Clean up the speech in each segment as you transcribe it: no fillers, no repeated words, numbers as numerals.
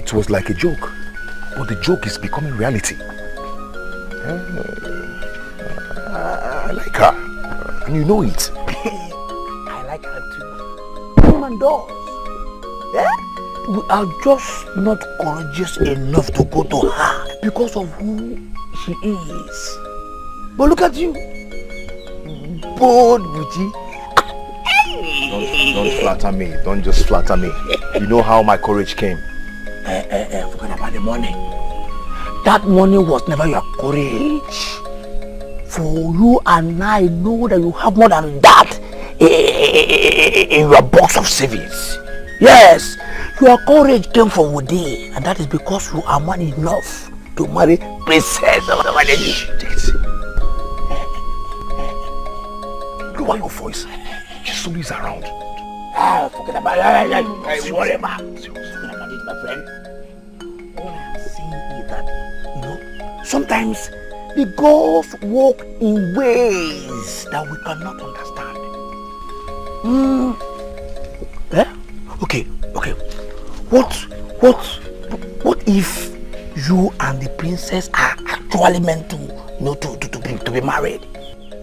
It was like a joke, but the joke is becoming reality. I like her, and you know it. I like her too. Woman does. Yeah? We are just not courageous enough to go to her because of who she is. But look at you. Bold Buchi. Don't flatter me. Don't just flatter me. You know how my courage came. Forget about the money. That money was never your courage. For you and I know that you have more than that in your box of savings. Yes, your courage came from within, and that is because you are man enough to marry Princess of the Valley. Lower your voice. She's always around. Forget about it. Forget about it, my friend. All I am saying is that, you know, sometimes the gods walk in ways that we cannot understand. Okay. What if you and the princess are actually meant to, you know, to be married,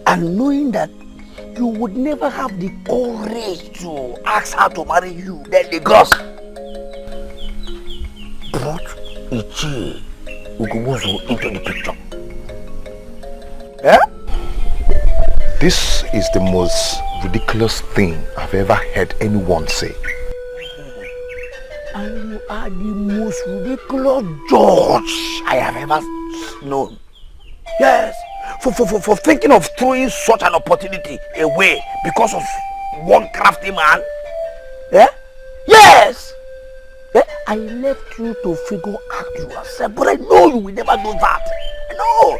and knowing that you would never have the courage to ask her to marry you, then the gods brought Ichi Ugubuzu into the picture? This is the most ridiculous thing I've ever heard anyone say. And you are the most ridiculous judge I have ever known. Yes, for thinking of throwing such an opportunity away because of one crafty man. Yes. I left you to figure out yourself, but I know you will never do that. I know.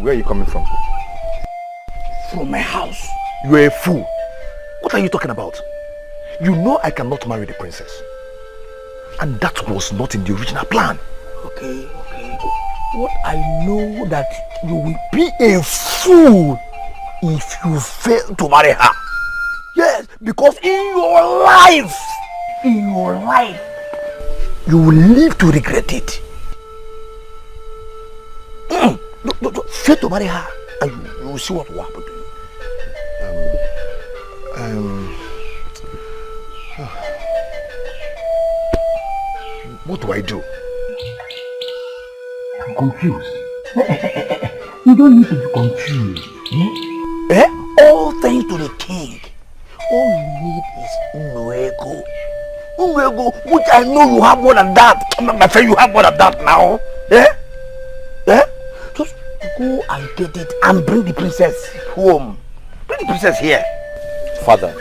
Where are you coming from? From my house. You are a fool. What are you talking about? You know I cannot marry the princess. And that was not in the original plan. Okay. What I know that you will be a fool if you fail to marry her. Yes, because in your life, you will live to regret it. Fail to marry her, and you will see what will happen to you. What do I do? I'm confused. You don't need to be confused. All thanks to the king. All you need is Nwego. Which I know you have more than that. My friend, you have more than that now. Just go and get it and bring the princess home. Bring the princess here. Father,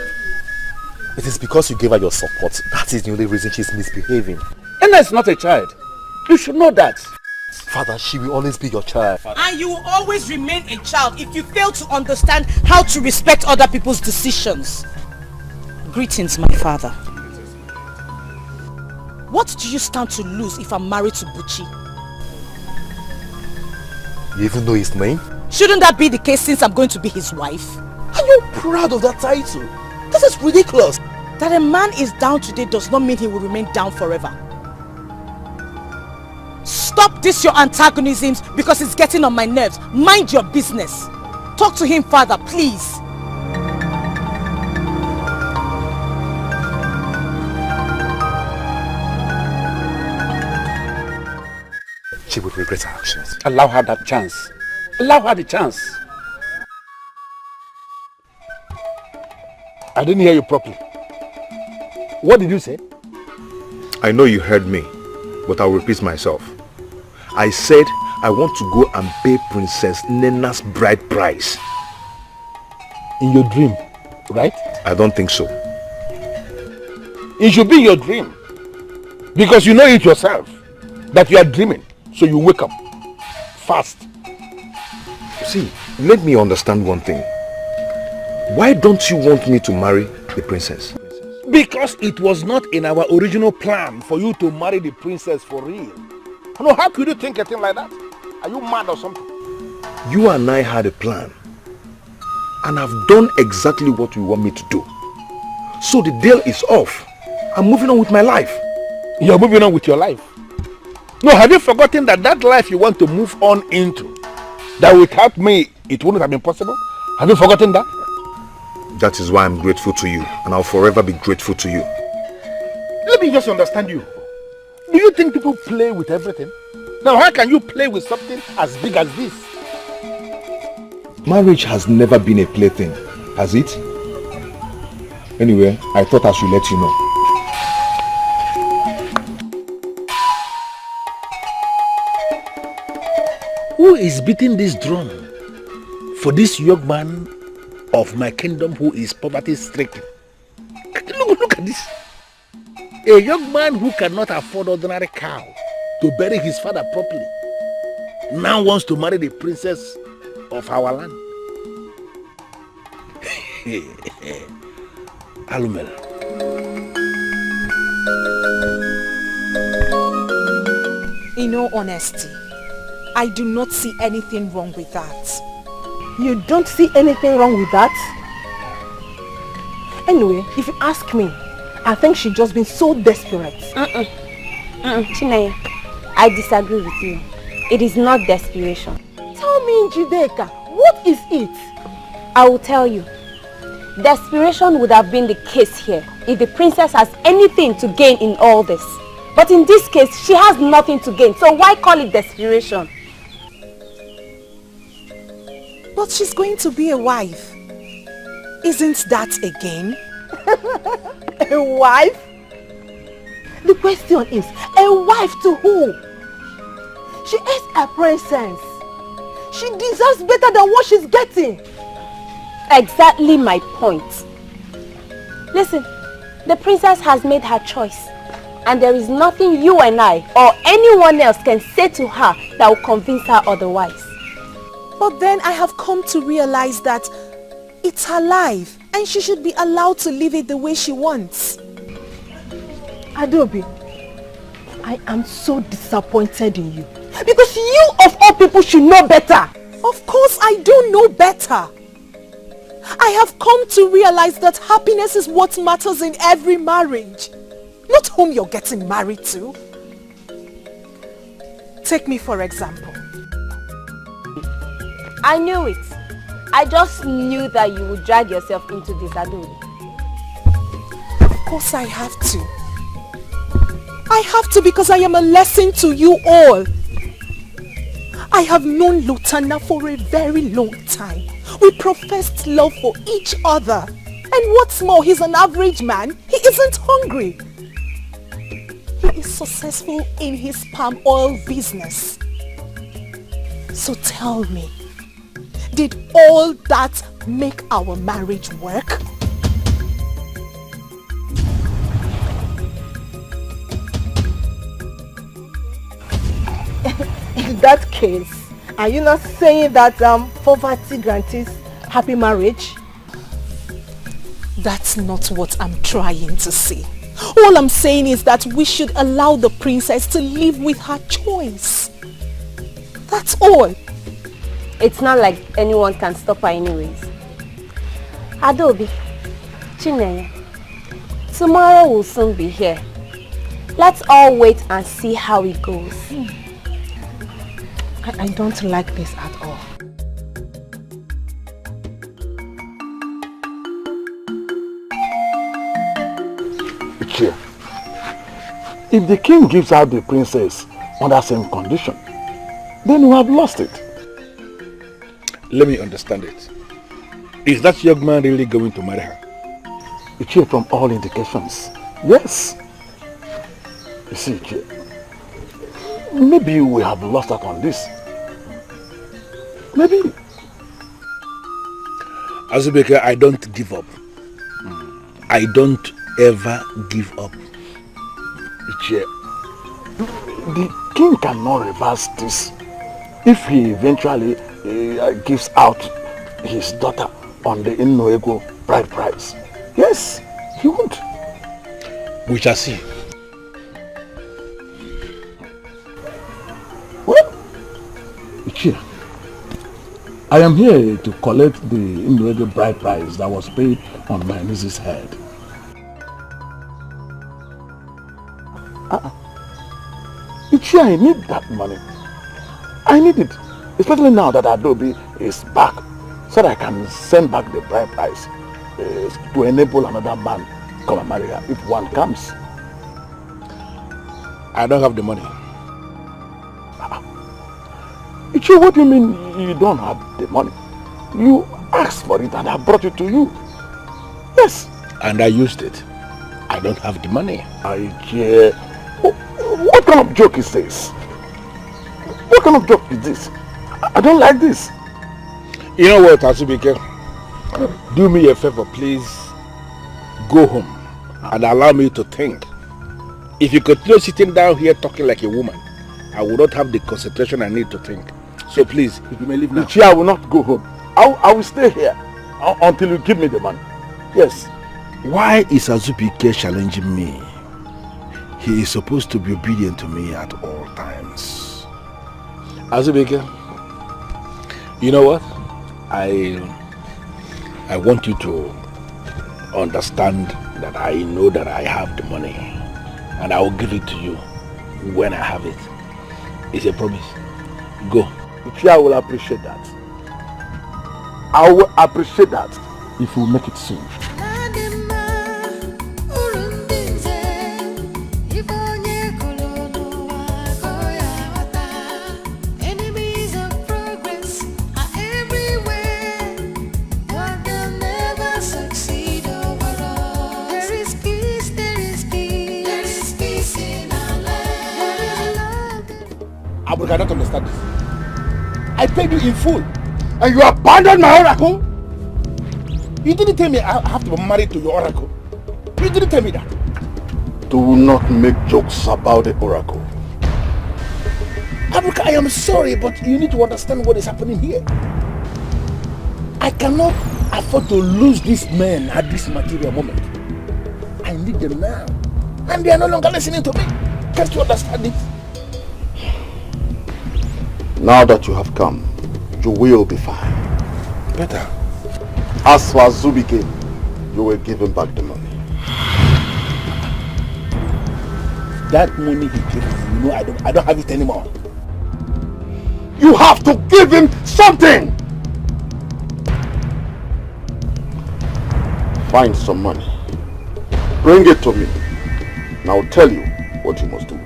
it is because you gave her your support. That is the only reason she's misbehaving. Ena is not a child. You should know that. Father, she will always be your child. And you will always remain a child if you fail to understand how to respect other people's decisions. Greetings, my father. What do you stand to lose if I'm married to Buchi? You even know his name? Shouldn't that be the case since I'm going to be his wife? Are you proud of that title? This is ridiculous. That a man is down today does not mean he will remain down forever. Stop this your antagonisms because it's getting on my nerves. Mind your business. Talk to him, father, please. She would regret her actions. Allow her that chance. Allow her the chance. I didn't hear you properly. What did you say? I know you heard me, but I'll repeat myself. I said I want to go and pay Princess Nena's bride price. In your dream, right? I don't think so. It should be your dream. Because you know it yourself that you are dreaming. So you wake up fast. See, let me understand one thing. Why don't you want me to marry the princess? Because it was not in our original plan for you to marry the princess for real. No, how could you think a thing like that? Are you mad or something? You and I had a plan. And I've done exactly what you want me to do. So the deal is off. I'm moving on with my life. You're moving on with your life. No, have you forgotten that life you want to move on into, that without me, it wouldn't have been possible? Have you forgotten that? That is why I'm grateful to you, and I'll forever be grateful to you. Let me just understand you. Do you think people play with everything? Now, how can you play with something as big as this? Marriage has never been a plaything, has it? Anyway, I thought I should let you know. Who is beating this drum for this young man of my kingdom who is poverty-stricken? Look at this. A young man who cannot afford ordinary cow to bury his father properly now wants to marry the princess of our land. Alumel. In all honesty, I do not see anything wrong with that. You don't see anything wrong with that? Anyway, if you ask me, I think she's just been so desperate. Chineye, I disagree with you. It is not desperation. Tell me, Jideka, what is it? I will tell you. Desperation would have been the case here if the princess has anything to gain in all this. But in this case, she has nothing to gain. So why call it desperation? But she's going to be a wife. Isn't that a gain? A wife? The question is, a wife to who? She is a princess. She deserves better than what she's getting. Exactly my point. Listen, the princess has made her choice. And there is nothing you and I or anyone else can say to her that will convince her otherwise. But then I have come to realize that it's her life and she should be allowed to live it the way she wants. Adobe, I am so disappointed in you. Because you of all people should know better. Of course I do know better. I have come to realize that happiness is what matters in every marriage. Not whom you're getting married to. Take me for example. I knew it. I just knew that you would drag yourself into this, Adobe. Of course I have to. I have to because I am a lesson to you all. I have known Lutana for a very long time. We professed love for each other. And what's more, he's an average man. He isn't hungry. He is successful in his palm oil business. So tell me, did all that make our marriage work? In that case, are you not saying that poverty guarantees happy marriage? That's not what I'm trying to say. All I'm saying is that we should allow the princess to live with her choice. That's all. It's not like anyone can stop her anyways. Adobe, Chineye, tomorrow will soon be here. Let's all wait and see how it goes. I don't like this at all. Here. If the king gives out the princess on that same condition, then we have lost it. Let me understand it. Is that young man really going to marry her? Ichie, from all indications, yes. You see, Ichie, maybe we have lost out on this. Maybe. Azubeke, I don't give up. I don't ever give up. Ichie, the king cannot reverse this if he eventually gives out his daughter on the Ini Edo bride price. Yes, he won't. We shall see. Well, Ichie, I am here to collect the Ini Edo bride price that was paid on my niece's head. Ichie, I need that money. I need it. Especially now that Adobe is back. So that I can send back the bride price to enable another man to come and marry her if one comes. I don't have the money. Ichie, what do you mean you don't have the money? You asked for it and I brought it to you. Yes. And I used it. I don't have the money. Ichie, what kind of joke is this? What kind of joke is this? I don't like this. You know what, Azubike? Do me a favor, please. Go home and allow me to think. If you continue sitting down here talking like a woman, I will not have the concentration I need to think. So please, you may leave now. Ichie, I will not go home. I will stay here until you give me the money. Yes. Why is Azubike challenging me? He is supposed to be obedient to me at all times. Azubike, you know what? I want you to understand that I know that I have the money and I will give it to you when I have it. It's a promise. Go. I will appreciate that. I will appreciate that if you make it soon. I cannot understand this. I paid you in full and you abandoned my oracle? You didn't tell me I have to be married to your oracle. You didn't tell me that. Do not make jokes about the oracle. Abuka, I am sorry, but you need to understand what is happening here. I cannot afford to lose these men at this material moment. I need them now. And they are no longer listening to me. Can't you understand it? Now that you have come, you will be fine. Better. As for Azubike, you will give him back the money. That money he gave me, you know, I don't have it anymore. You have to give him something! Find some money. Bring it to me. And I'll tell you what you must do.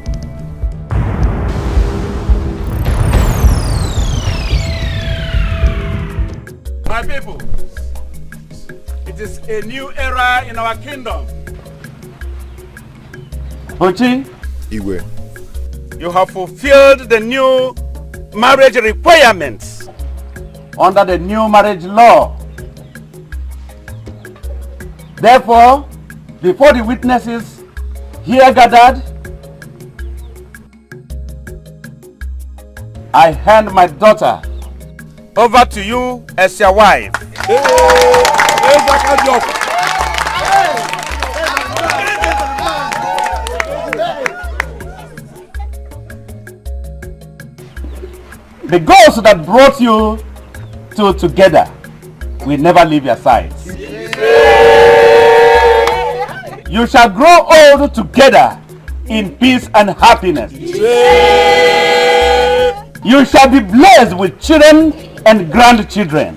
My people, it is a new era in our kingdom. Ochi, Iwe. You have fulfilled the new marriage requirements under the new marriage law. Therefore, before the witnesses here gathered, I hand my daughter over to you as your wife. The ghost that brought you two together will never leave your sides. You shall grow old together in peace and happiness. You shall be blessed with children and grandchildren.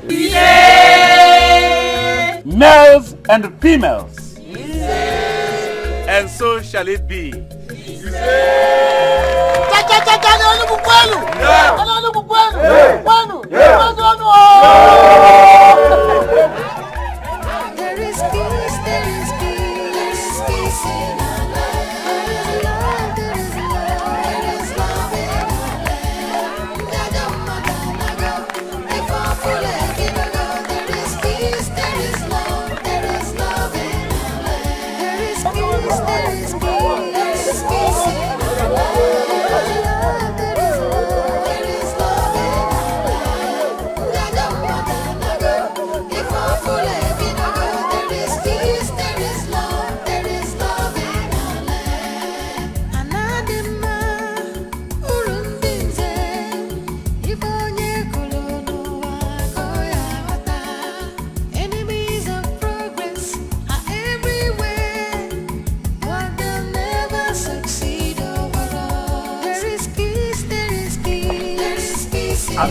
Males and females. And so shall it be. There is peace, there is peace in our land. There is love in our land. There is peace, there is love in our land. There is peace, there is peace in our land.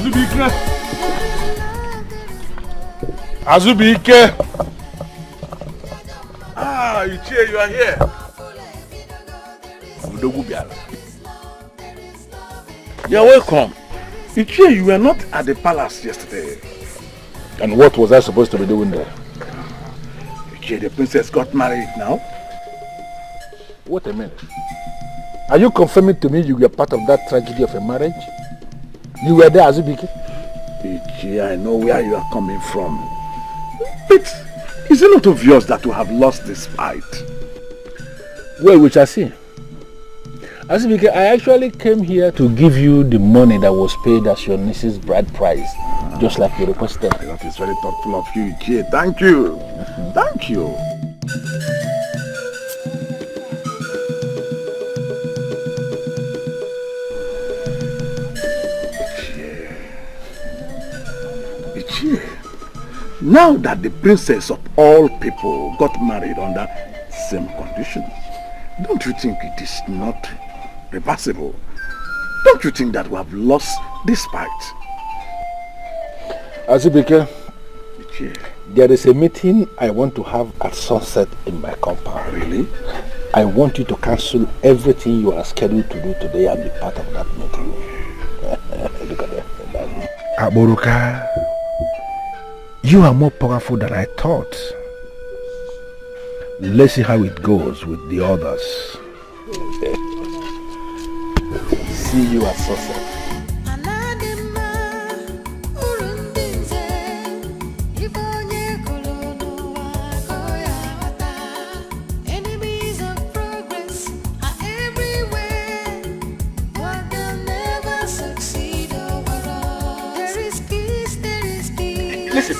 Azubike! Azubike! Ah, Ichie, you are here. You are welcome. Ichie, you were not at the palace yesterday. And what was I supposed to be doing there? Ichie, the princess got married now. Wait a minute. Are you confirming to me you were part of that tragedy of a marriage? You were there, Azubike? Ichie, I know where you are coming from. But is it not obvious that you have lost this fight? Well, we shall see. Azubike, I actually came here to give you the money that was paid as your niece's bride price, just like you requested. That is very thoughtful of you, Ichie. Thank you. Thank you. Ichie, now that the princess of all people got married under same conditions, don't you think it is not reversible? Don't you think that we have lost this fight? Azubike, Ichie. there is a meeting I want to have at sunset in my compound. Really? I want you to cancel everything you are scheduled to do today and be part of that meeting. Look at that. Aboruka, you are more powerful than I thought. Let's see how it goes with the others. See you at sunset. Listen,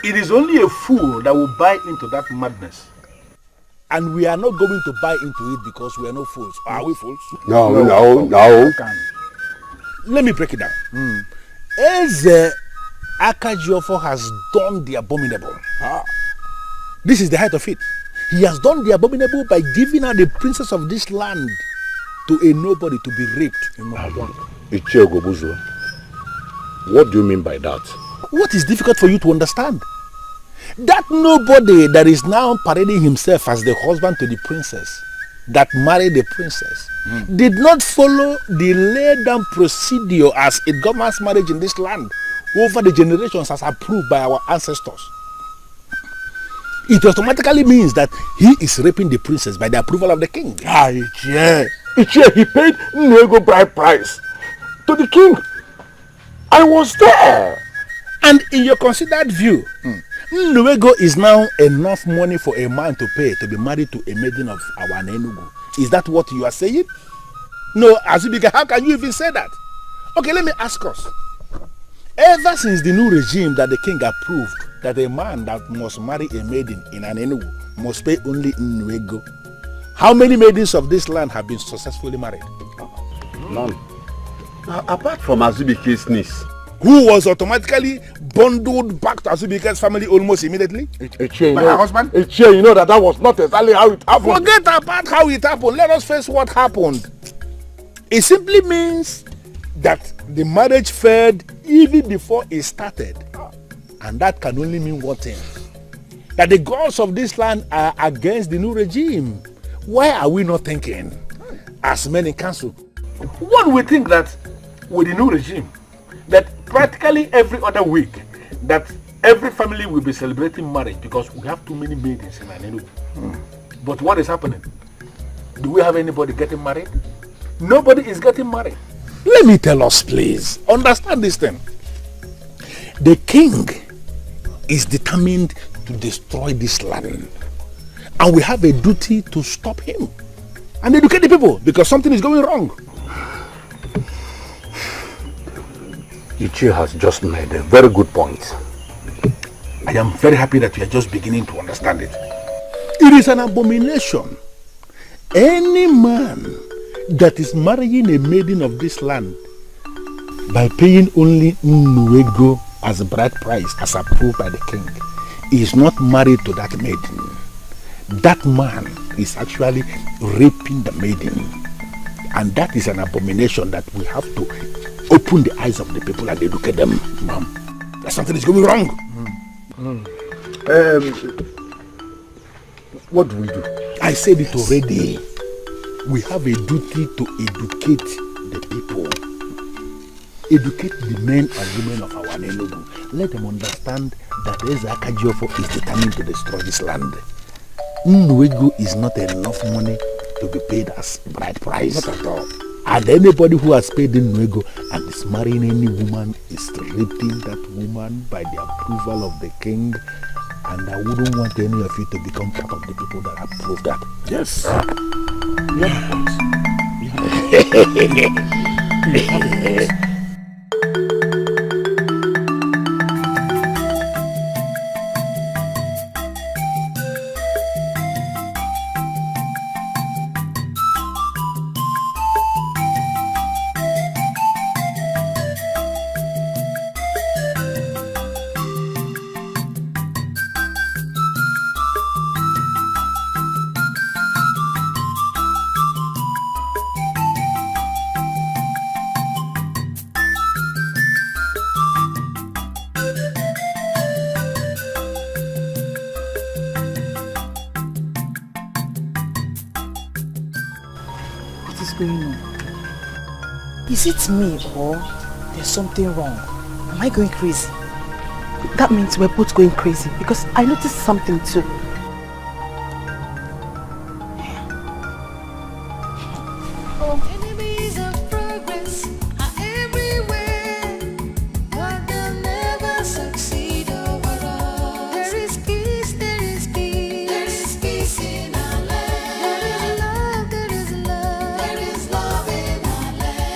it is only a fool that will buy into that madness. And we are not going to buy into it because we are no fools. Are we fools? No. Let me break it down. Eze Akajiofo has done the abominable. This is the height of it. He has done the abominable by giving her the princess of this land to a nobody to be raped. Ichie Ogobuzo, what do you mean by that? What is difficult for you to understand? That nobody that is now parading himself as the husband to the princess, that married the princess, did not follow the laid down procedure as it governs marriage in this land over the generations as approved by our ancestors. It automatically means that he is raping the princess by the approval of the king. Ichie, he paid Nego bride price to the king. I was there. And in your considered view, Nwego is now enough money for a man to pay to be married to a maiden of our Enugu. Is that what you are saying? No, Azubike, how can you even say that? Okay, let me ask us. Ever since the new regime that the king approved that a man that must marry a maiden in an Enugu must pay only Nwego, how many maidens of this land have been successfully married? None. Apart from Azubike's niece. Who was automatically bundled back to Azubike's family almost immediately? Ichie, by her husband? Ichie, you know that was not exactly how it happened. Forget about how it happened. Let us face what happened. It simply means that the marriage failed even before it started. And that can only mean one thing. That the gods of this land are against the new regime. Why are we not thinking as men in council? One would think that with the new regime, that practically every other week, that every family will be celebrating marriage because we have too many maidens in Enugu. But what is happening? Do we have anybody getting married? Nobody is getting married. Let me tell us, please. Understand this thing. The king is determined to destroy this land. And we have a duty to stop him and educate the people because something is going wrong. Ichie has just made a very good point. I am very happy that you are just beginning to understand it. It is an abomination. Any man that is marrying a maiden of this land by paying only Nwego as a bride price as approved by the king is not married to that maiden. That man is actually raping the maiden. And that is an abomination that we have to open the eyes of the people and educate them, ma'am. That something is going wrong. What do we do? I said it already. We have a duty to educate the people. Educate the men and women of our Nollywood. Let them understand that Eze Akajiofo is determined to destroy this land. Nollywood is not enough money to be paid as bride price. Not at all. And anybody who has paid in Nollywood and is marrying any woman is raping that woman by the approval of the king. And I wouldn't want any of you to become part of the people that approve that. Yes. Is it me or there's something wrong? Am I going crazy? That means we're both going crazy because I noticed something too. Enemies of progress are everywhere, but they'll never succeed overall. There is peace, there is peace. There is peace in our land. There is love, there is love. There is love in our land.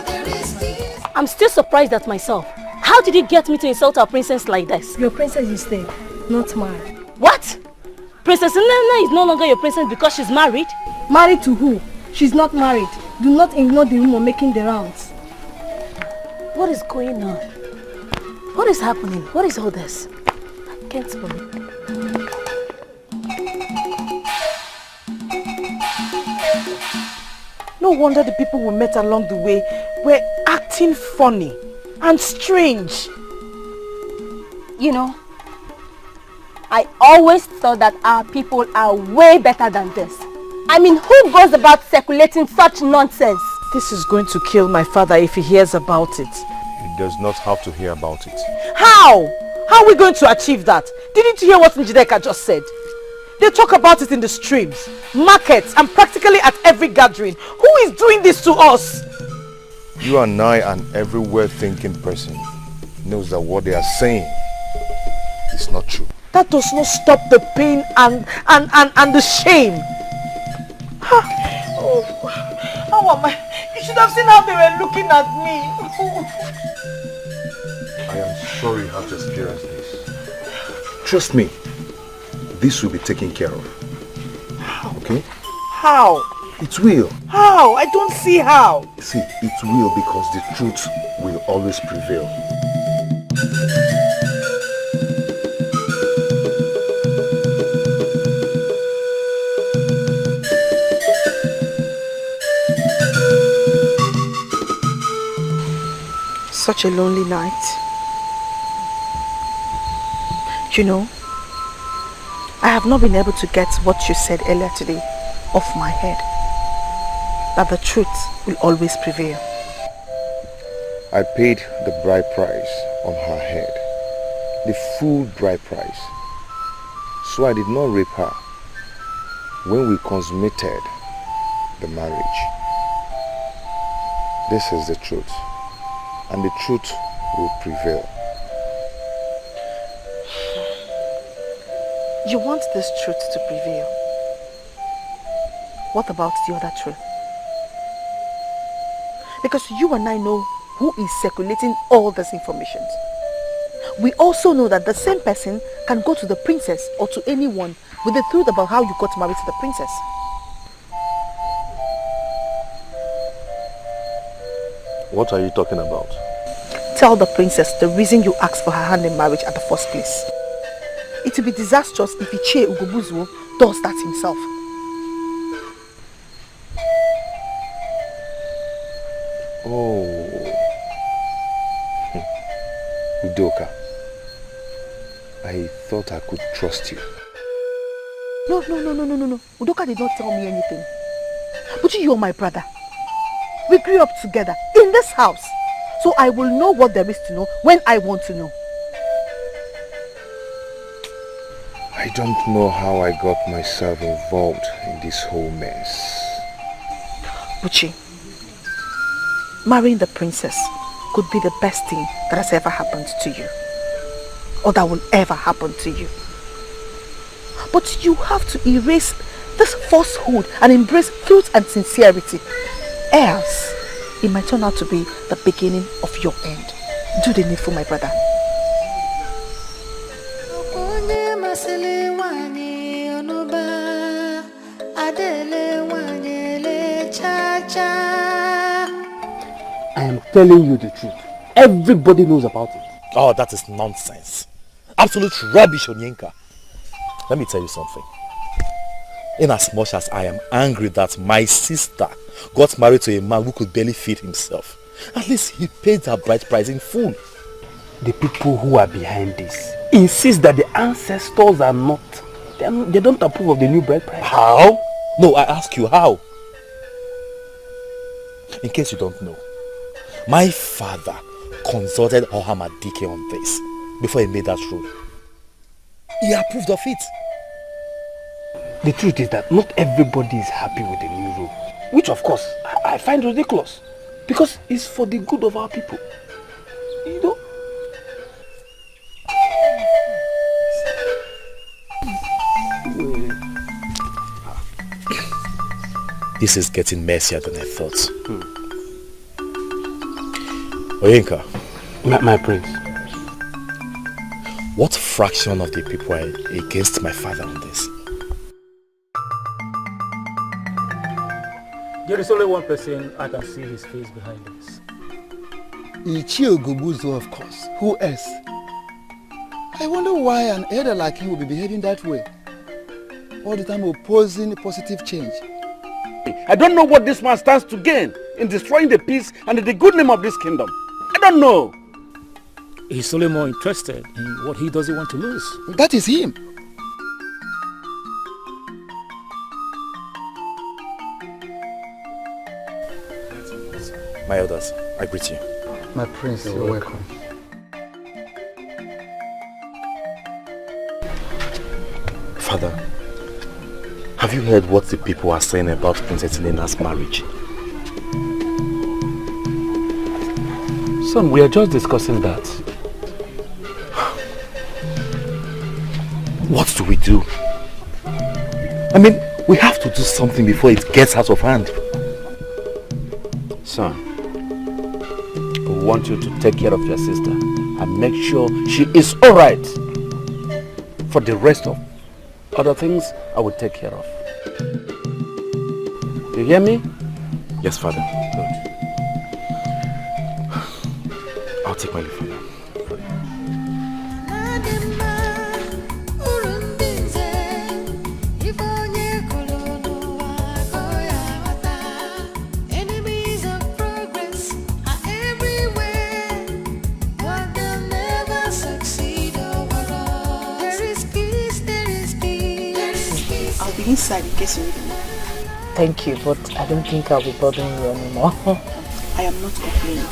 There is peace. I'm still surprised at myself. How did you get me to insult our princess like this? Your princess is dead, not mine. What? Princess Nana is no longer your princess because she's married? Married to who? She's not married. Do not ignore the rumor making the rounds. What is going on? What is happening? What is all this? I can't believe it. No wonder the people we met along the way were acting funny and strange. You know, I always thought that our people are way better than this. I mean, who goes about circulating such nonsense? This is going to kill my father if he hears about it. He does not have to hear about it. How? How are we going to achieve that? Didn't you hear what Njideka just said? They talk about it in the streams, markets, and practically at every gathering. Who is doing this to us? You and I and every well-thinking person knows that what they are saying is not true. That does not stop the pain and the shame. Oh, how am I? You should have seen how they were looking at me. I am sorry you have to experience this. Trust me, this will be taken care of. Okay? How? It will. How? I don't see how. See, it will because the truth will always prevail. Such a lonely night. You know, I have not been able to get what you said earlier today off my head. That the truth will always prevail. I paid the bride price on her head. The full bride price. So I did not rape her when we consummated the marriage. This is the truth. And the truth will prevail. You want this truth to prevail. What about the other truth? Because you and I know who is circulating all this information. We also know that the same person can go to the princess or to anyone with the truth about how you got married to the princess. What are you talking about? Tell the princess the reason you asked for her hand in marriage at the first place. It will be disastrous if Ichie Ugobuzuo does that himself. Oh. Udoka, I thought I could trust you. No. Udoka did not tell me anything. But you're my brother. We grew up together in this house. So I will know what there is to know when I want to know. I don't know how I got myself involved in this whole mess. Buchi, marrying the princess could be the best thing that has ever happened to you. Or that will ever happen to you. But you have to erase this falsehood and embrace truth and sincerity. Else, it might turn out to be the beginning of your end. Do the needful, my brother. I am telling you the truth. Everybody knows about it. Oh, that is nonsense. Absolute rubbish, Onyinka. Let me tell you something. In as much as I am angry that my sister got married to a man who could barely feed himself, at least he paid her bride price in full. The people who are behind this insist that the ancestors are not, they don't approve of the new bride price. How? No, I ask you, how? In case you don't know, my father consulted Ohama Dikeh on this before he made that rule. He approved of it. The truth is that not everybody is happy with the new rule, which of course I find ridiculous because it's for the good of our people. You know? This is getting messier than I thought. Oyinka. My prince. What fraction of the people are against my father on this? There is only one person I can see his face behind this. Ichio Gobuzo, of course. Who else? I wonder why an elder like him will be behaving that way. All the time opposing positive change. I don't know what this man stands to gain in destroying the peace and the good name of this kingdom. I don't know. He's only more interested in what he doesn't want to lose. That is him. My elders, I greet you. My prince, you're welcome. Father, have you heard what the people are saying about Princess Inena's marriage? Son, we are just discussing that. What do we do? I mean, we have to do something before it gets out of hand. Son, I want you to take care of your sister and make sure she is alright. For the rest of other things, I will take care of. You hear me? Yes, Father. Good. I'll take my leave, Father. Inside in case you need me. Thank you, but I don't think I'll be bothering you anymore. I am not complaining.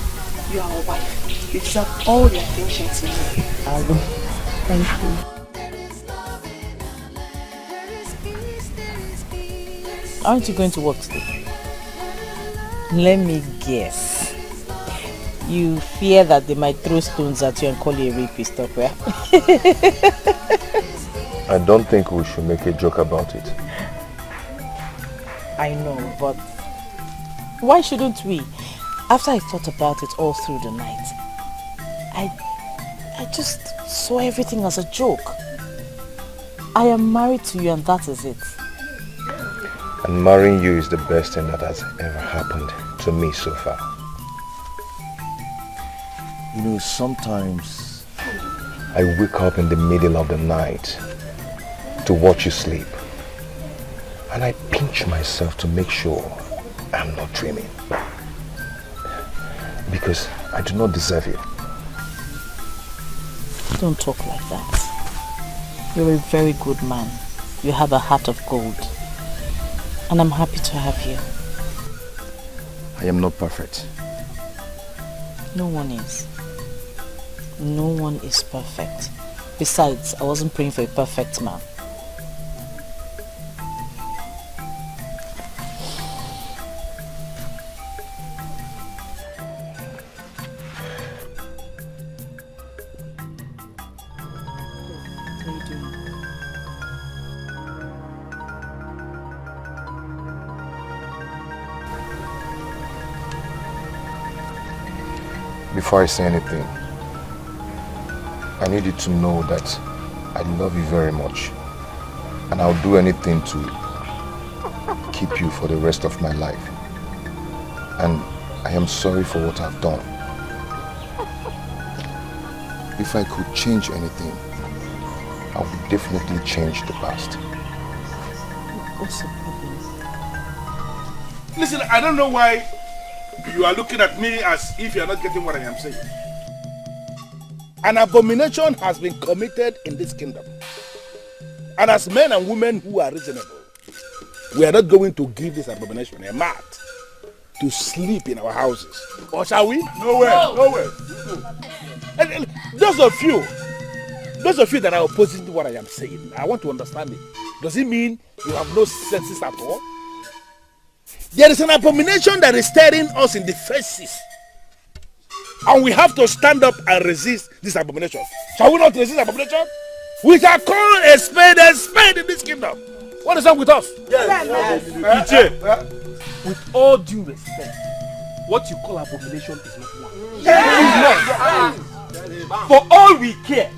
You are a wife. You deserve all the attention you need. Thank you. Aren't you going to work today? Let me guess. You fear that they might throw stones at you and call you a rapist, okay? I don't think we should make a joke about it. I know, but why shouldn't we? After I thought about it all through the night, I just saw everything as a joke. I am married to you and that is it. And marrying you is the best thing that has ever happened to me so far. You know, sometimes I wake up in the middle of the night to watch you sleep. And I pinch myself to make sure I'm not dreaming. because I do not deserve you. Don't talk like that. You're a very good man. You have a heart of gold. And I'm happy to have you. I am not perfect. No one is. No one is perfect. Besides, I wasn't praying for a perfect man. Before I say anything, I need you to know that I love you very much, and I'll do anything to keep you for the rest of my life. And I am sorry for what I've done. If I could change anything, I would definitely change the past. What's the problem? Listen, I don't know why you are looking at me as if you are not getting what I am saying. An abomination has been committed in this kingdom. And as men and women who are reasonable, we are not going to give this abomination a mat to sleep in our houses. Or shall we? No way, no way. Those of you that are opposing to what I am saying, I want to understand it. Does it mean you have no senses at all? There is an abomination that is staring us in the faces. And we have to stand up and resist this abomination. Shall we not resist abomination? We shall call a spade in this kingdom. What is up with us? Yes. Iche, with all due respect, what you call abomination is not one. Yes. For all we care,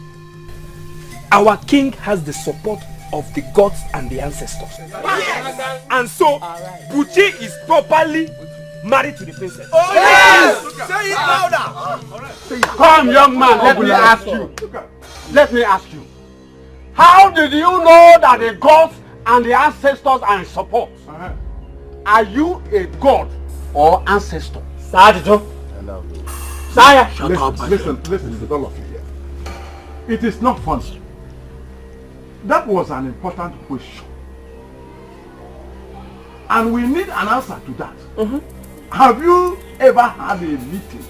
our king has the support of the gods and the ancestors. Yes. And so, Buchi is properly married to the princess. Oh, yes! Say it louder! Come, young man, let me ask you. How did you know that the gods and the ancestors are in support? Are you a god or ancestor? Sir, Listen, all of you here. It is not funny. That was an important question. And we need an answer to that. Have you ever had a meeting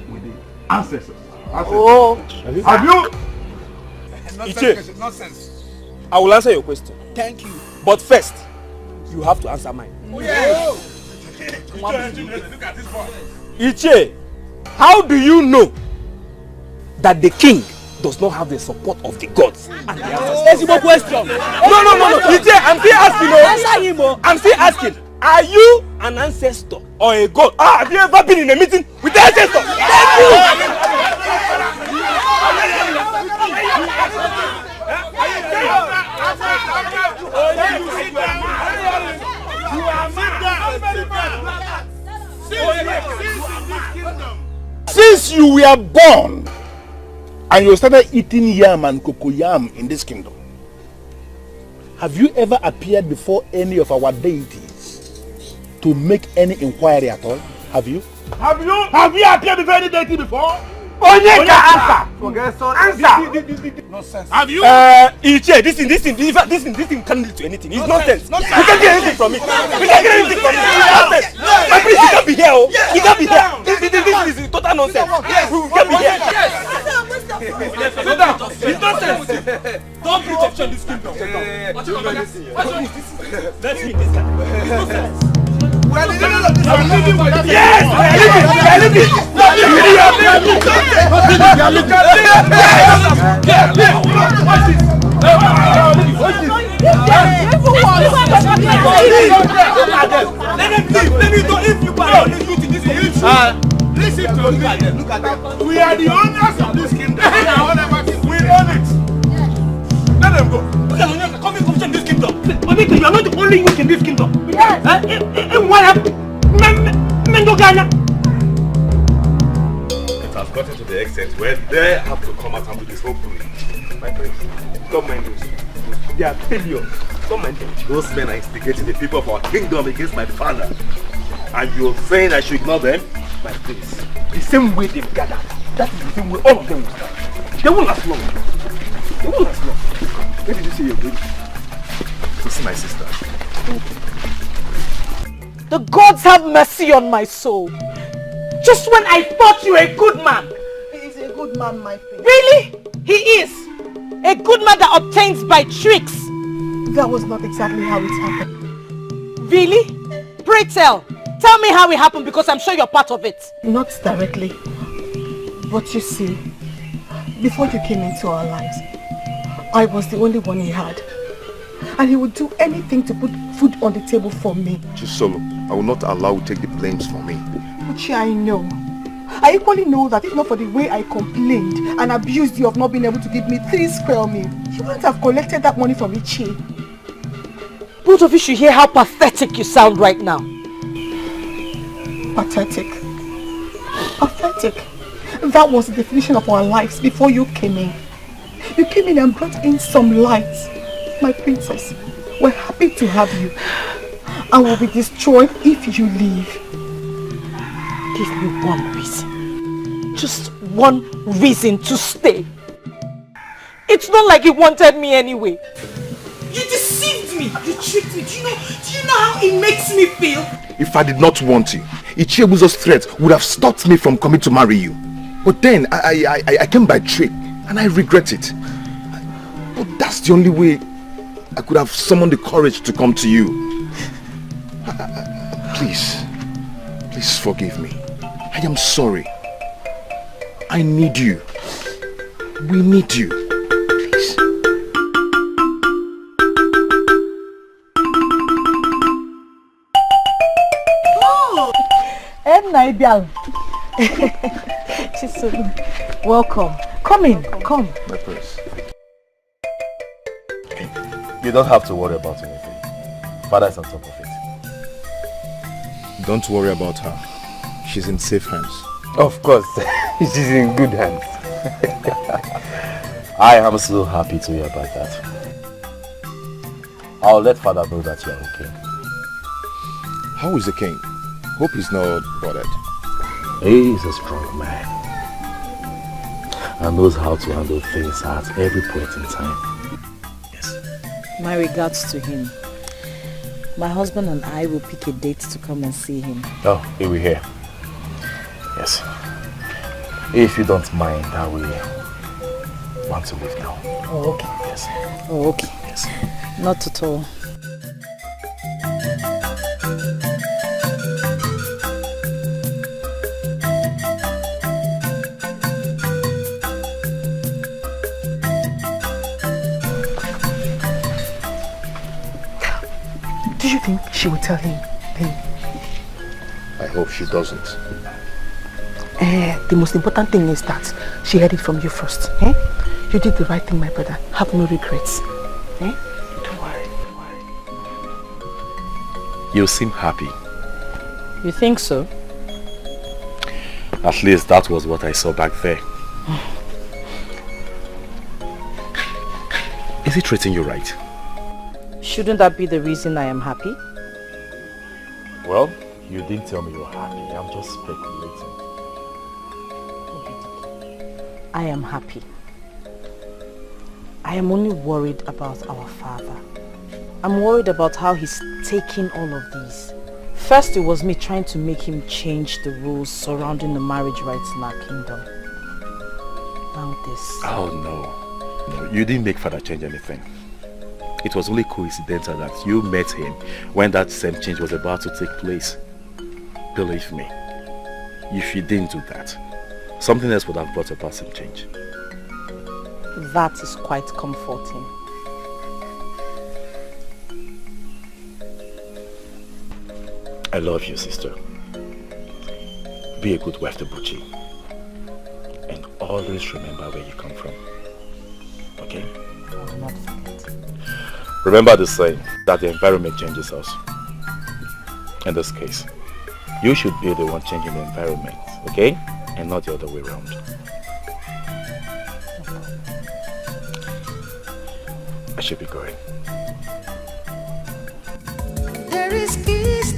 with the ancestors? Oh. Have you? Iche, Nonsense. I will answer your question. Thank you. But first, you have to answer mine. Oh, yes. Look at this boy. Iche, how do you know that the king does not have the support of the gods and the ancestors? That's question. No. Iche, I'm still asking. Answer him. I'm still asking. Are you an ancestor or a god? Have you ever been in a meeting with the ancestor? Since you were born and you started eating yam and cocoyam in this kingdom, have you ever appeared before any of our deities to make any inquiry at all? Have you? Have you appeared before any deity before? Answer! Answer! Nonsense. Have you? Iche, this thing can't lead to anything. It's nonsense. You can't get anything from it. You can't get anything from it. It's nonsense. My prince, you can't be here. You can't be here. This is total nonsense. You can't be here. Sit down. It's nonsense. Don't preach option this kingdom. Let's meet this guy. It's nonsense. We are living with this. Yes, we are living. Listen to me. Look at them. We are the owners of this kingdom. We own it. Let them go. Come in this kingdom. You are not the only weak in this kingdom. Yes. What happened? It has gotten to the extent where they have to come out and do this whole thing. My friend, don't mind those. They are failures. Don't mind them. Those men are instigating the people of our kingdom against my father. And you're saying I should ignore them? my place, the same way they've gathered, that is the same way all of them will start. They won't last long. They won't last long. Where did you say you're going? To see my sister. The gods have mercy on my soul. Just when I thought you were a good man. He is a good man, my friend. Really? He is. A good man that obtains by tricks. That was not exactly how it happened. Really? Pray tell. Tell me how it happened because I'm sure you're part of it. Not directly. But you see, before you came into our lives, I was the only one he had. And he would do anything to put food on the table for me. Chisolo, I will not allow you to take the blames for me. Uchi, I know. I equally know that if not for the way I complained and abused you of not being able to give me 3 square meals, you wouldn't have collected that money from Ichi. Both of you should hear how pathetic you sound right now. Pathetic. Pathetic. That was the definition of our lives before you came in. You came in and brought in some light. My princess, we're happy to have you. And will be destroyed if you leave. Give me one reason. Just one reason to stay. It's not like he wanted me anyway. You deceived me. You tricked me. Do you know how it makes me feel? If I did not want you, Ichiebuzo's threat would have stopped me from coming to marry you. But then I came by trick and I regret it. But that's the only way I could have summoned the courage to come to you. Please forgive me. I am sorry. I need you. We need you. Please. Oh! Ini Edo. Welcome. Come in. Come. My purse. You don't have to worry about anything. Father's on top of it. Don't worry about her. She's in safe hands. Of course, she's in good hands. I am so happy to hear about that. I'll let Father know that you're okay. How is the king? Hope he's not bothered. He is a strong man and knows how to handle things at every point in time. My regards to him. My husband and I will pick a date to come and see him. Oh, he will hear. Yes. If you don't mind, I will want to leave now. Oh, okay. Yes. Oh, okay. Yes. Not at all. Do you think she will tell him? I hope she doesn't. The most important thing is that she heard it from you first. You did the right thing, my brother. Have no regrets. Don't worry. You seem happy. You think so? At least that was what I saw back there. Is he treating you right? Shouldn't that be the reason I am happy? Well, you didn't tell me you're happy. I'm just speculating. I am happy. I am only worried about our father. I'm worried about how he's taking all of these. First, it was me trying to make him change the rules surrounding the marriage rights in our kingdom. Now this. Oh no. No, you didn't make father change anything. It was only coincidental that you met him when that same change was about to take place. Believe me, if you didn't do that, something else would have brought about some change. That is quite comforting. I love you, sister. Be a good wife to Buchi. And always remember where you come from. Okay? I will not forget. Remember the saying that the environment changes us. In this case, you should be the one changing the environment, okay? And not the other way around. I should be going. There is peace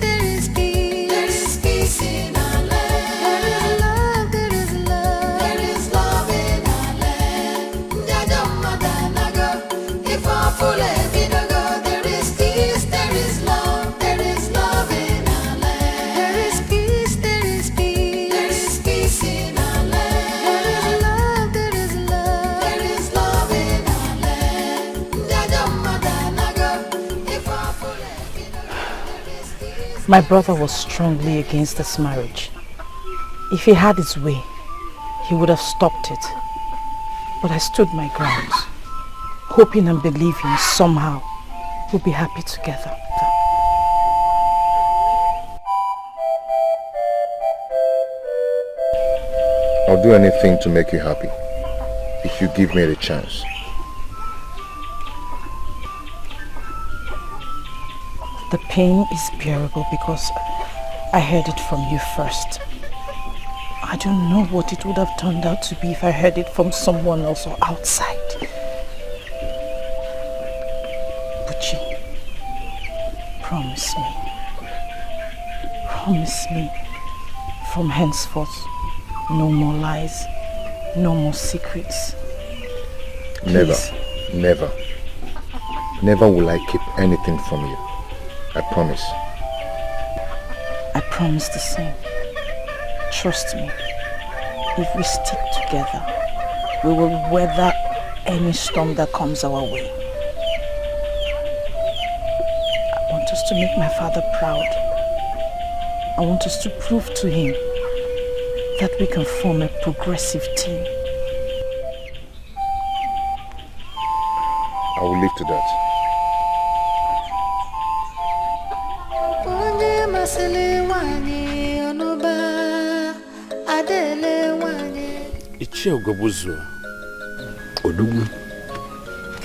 in our land. My brother was strongly against this marriage. If he had his way, he would have stopped it. But I stood my ground, hoping and believing somehow we'll be happy together. I'll do anything to make you happy, if you give me the chance. The pain is bearable because I heard it from you first. I don't know what it would have turned out to be if I heard it from someone else or outside. Buchi, promise me, from henceforth, no more lies, no more secrets. Please. Never will I keep anything from you. I promise. I promise the same. Trust me, if we stick together, we will weather any storm that comes our way. I want us to make my father proud. I want us to prove to him that we can form a progressive team. I will leave to that.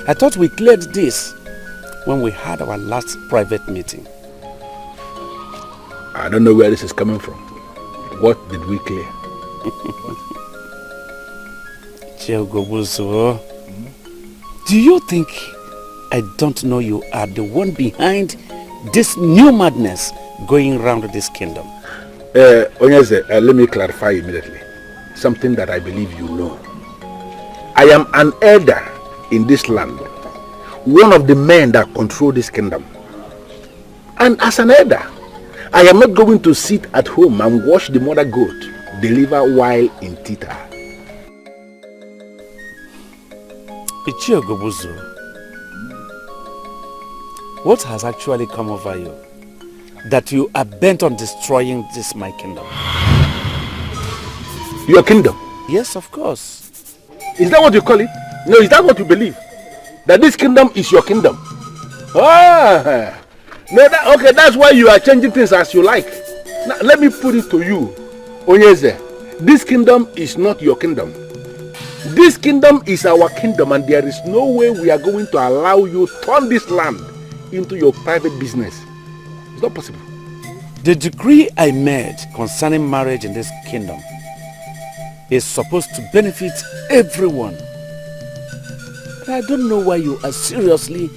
I thought we cleared this when we had our last private meeting. I don't know where this is coming from. What did we clear? Do you think I don't know you are the one behind this new madness going around this kingdom? Onyeze, let me clarify immediately. Something that I believe you know. I am an elder in this land. One of the men that control this kingdom. And as an elder, I am not going to sit at home and watch the mother goat deliver while in theta. What has actually come over you that you are bent on destroying this my kingdom? Your kingdom? Yes, of course. Is that what you call it? No, is that what you believe? That this kingdom is your kingdom? Ah, no, okay, that's why you are changing things as you like. Now, let me put it to you, Onyeze. This kingdom is not your kingdom. This kingdom is our kingdom, and there is no way we are going to allow you to turn this land into your private business. It's not possible. The decree I made concerning marriage in this kingdom is supposed to benefit everyone. But I don't know why you are seriously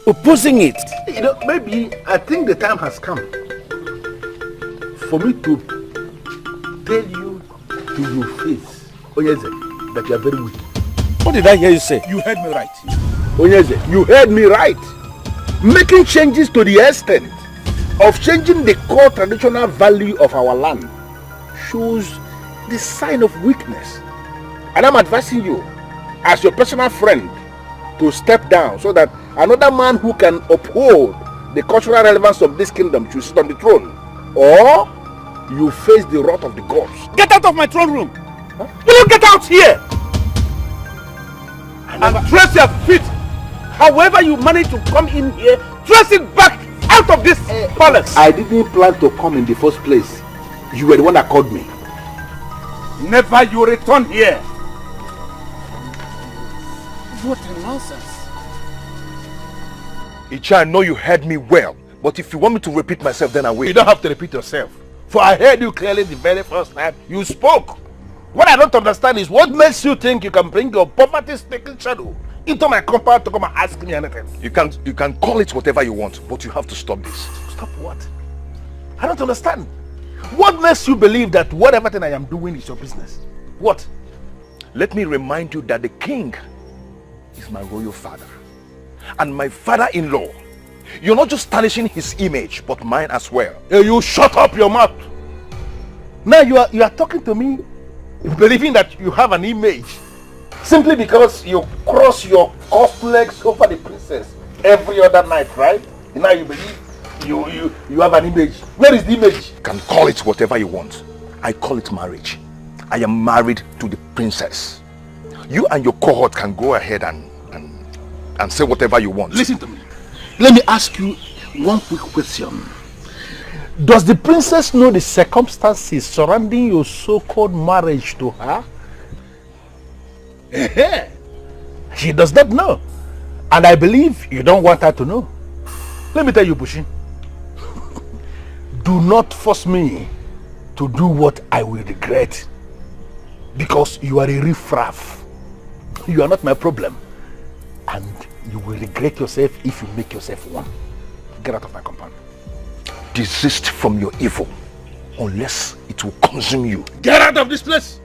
opposing it. You know, maybe I think the time has come for me to tell you to your face, Onyeze, that you are very weak. What did I hear you say? You heard me right. Onyeze, you heard me right. Making changes to the extent of changing the core traditional value of our land shows the sign of weakness. And I'm advising you, as your personal friend, to step down so that another man who can uphold the cultural relevance of this kingdom should sit on the throne. Or you face the wrath of the gods. Get out of my throne room! Huh? Will you get out here? And trace your feet. However you manage to come in here, trace it back out of this palace. I didn't plan to come in the first place. You were the one that called me. Never you return here. What a nonsense. Icha, I know you heard me well, but if you want me to repeat myself, then I will. You don't have to repeat yourself. For I heard you clearly the very first time you spoke. What I don't understand is what makes you think you can bring your poverty-stricken shadow into my compound to come and ask me anything. You can call it whatever you want, but you have to stop this. Stop what? I don't understand. What makes you believe that whatever thing I am doing is your business? What? Let me remind you that the king is my royal father and my father-in-law. You're not just tarnishing his image, but mine as well. Hey, you shut up your mouth. Now you are talking to me believing that you have an image simply because you cross your cuffed legs over the princess every other night, right? And now you believe You have an image. Where is the image? You can call it whatever you want. I call it marriage. I am married to the princess. You and your cohort can go ahead and say whatever you want. Listen to me. Let me ask you one quick question. Does the princess know the circumstances surrounding your so-called marriage to her? She does not know. And I believe you don't want her to know. Let me tell you, Bushi. Do not force me to do what I will regret. Because you are a riffraff. You are not my problem. And you will regret yourself if you make yourself one. Get out of my compound. Desist from your evil, unless it will consume you. Get out of this place!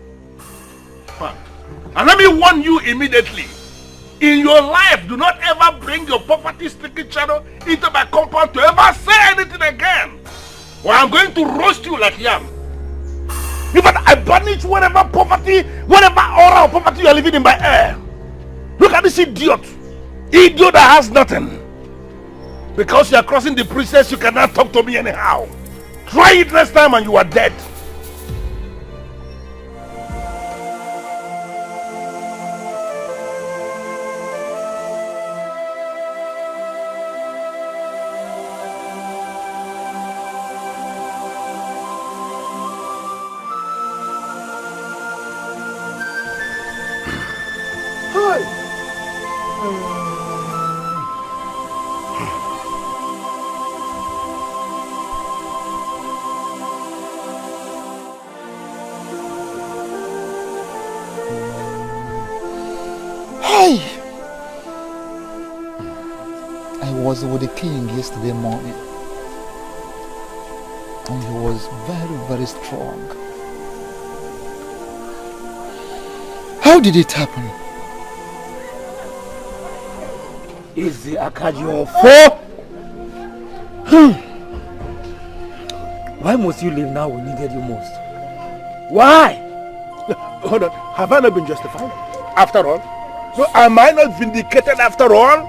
And let me warn you immediately. In your life, do not ever bring your poverty-stricken channel into my compound to ever say anything again. Or I'm going to roast you like yam. In fact, I banish whatever poverty, whatever aura of poverty you are living in my air. Look at this idiot. Idiot that has nothing. Because you are crossing the princess, you cannot talk to me anyhow. Try it next time and you are dead. I was with the king yesterday morning, and he was very, very strong. How did it happen? Is the Akaji Why must you leave now we needed you most? Why? Hold on, have I not been justified? After all? So am I not vindicated after all?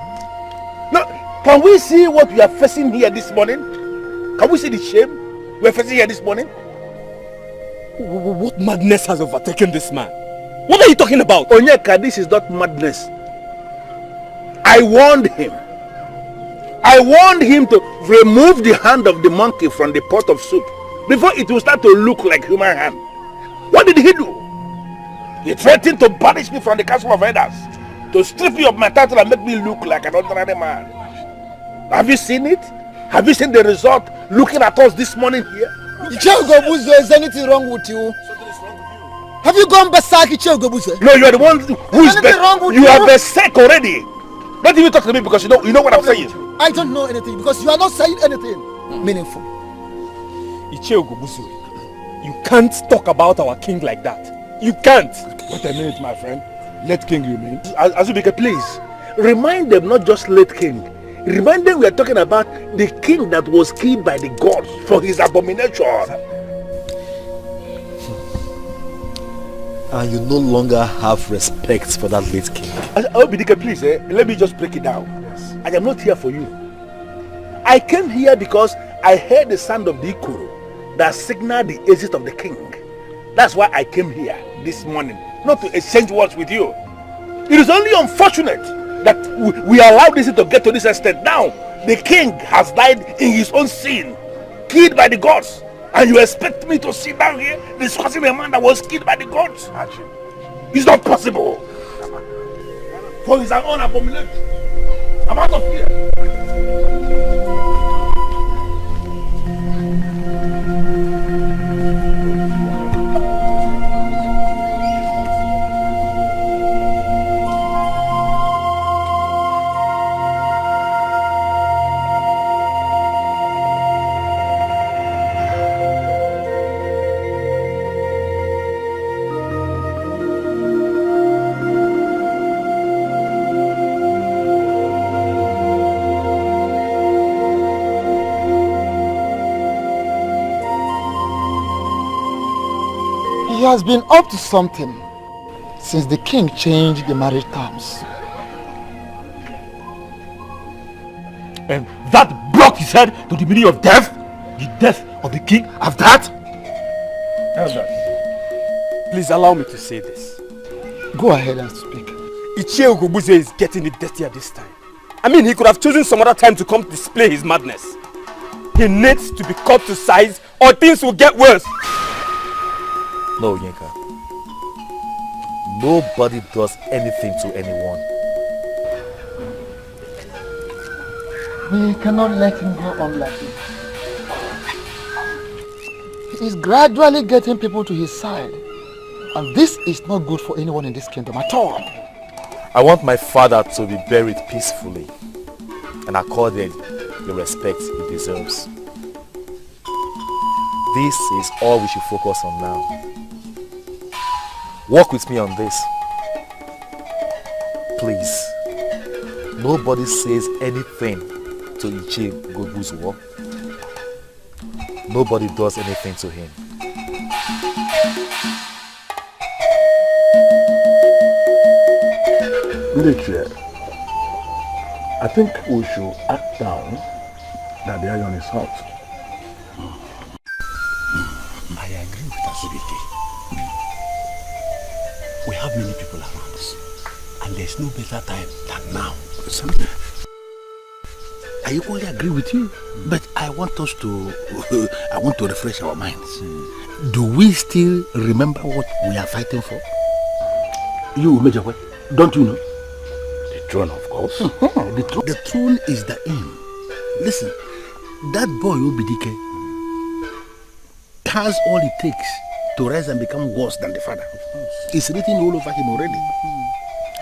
No, can we see what we are facing here this morning? Can we see the shame we are facing here this morning? What madness has overtaken this man? What are you talking about? Onyeka, this is not madness. I warned him. I warned him to remove the hand of the monkey from the pot of soup before it will start to look like human hand. What did he do? He threatened to banish me from the council of elders, to strip me of my title and make me look like an ordinary man. Have you seen it? Have you seen the result looking at us this morning here? Ichiogobuzo, is anything wrong with you? Have you gone berserk, Ichiogobuzo? No, you are the one who is berserk. You are berserk already. Don't even talk to me because you know what I'm saying. I don't know anything because you are not saying anything meaningful. Ichiogobuzo, you can't talk about our king like that. You can't. Wait a minute, my friend. Late king, you mean? Azubike, please. Remind them not just late king. Remind them we are talking about the king that was killed by the gods for his abomination. And you no longer have respect for that late king. Dikeh, please, let me just break it down. Yes. I am not here for you. I came here because I heard the sound of the ikoro that signaled the exit of the king. That's why I came here this morning, not to exchange words with you. It is only unfortunate that we allowed this to get to this extent. Now, the king has died in his own sin, killed by the gods. And you expect me to sit down here discussing a man that was killed by the gods? It's not possible. For his own abomination. I'm out of here. He has been up to something since the king changed the marriage terms. And that blocked he said to the meaning of death? The death of the king of that? Elders, please allow me to say this. Go ahead and speak. Ichie Ugobuze is getting it dirty at this time. I mean, he could have chosen some other time to come display his madness. He needs to be cut to size or things will get worse. No, Yinka. Nobody does anything to anyone. We cannot let him go on like this. He is gradually getting people to his side. And this is not good for anyone in this kingdom at all. I want my father to be buried peacefully and accorded the respect he deserves. This is all we should focus on now. Work with me on this. Please. Nobody says anything to Ichie Ugobuze. Nobody does anything to him. Dikeh, I think we should act down that the iron is hot. I agree with Azubike. We have many people around us, and there's no better time than now. I equally agree with you, but I want us to refresh our minds. Do we still remember what we are fighting for? You, Major, don't you know? The throne, of course. The throne is the aim. Listen, that boy Dikeh has all it takes to rise and become worse than the father. It's written all over him already.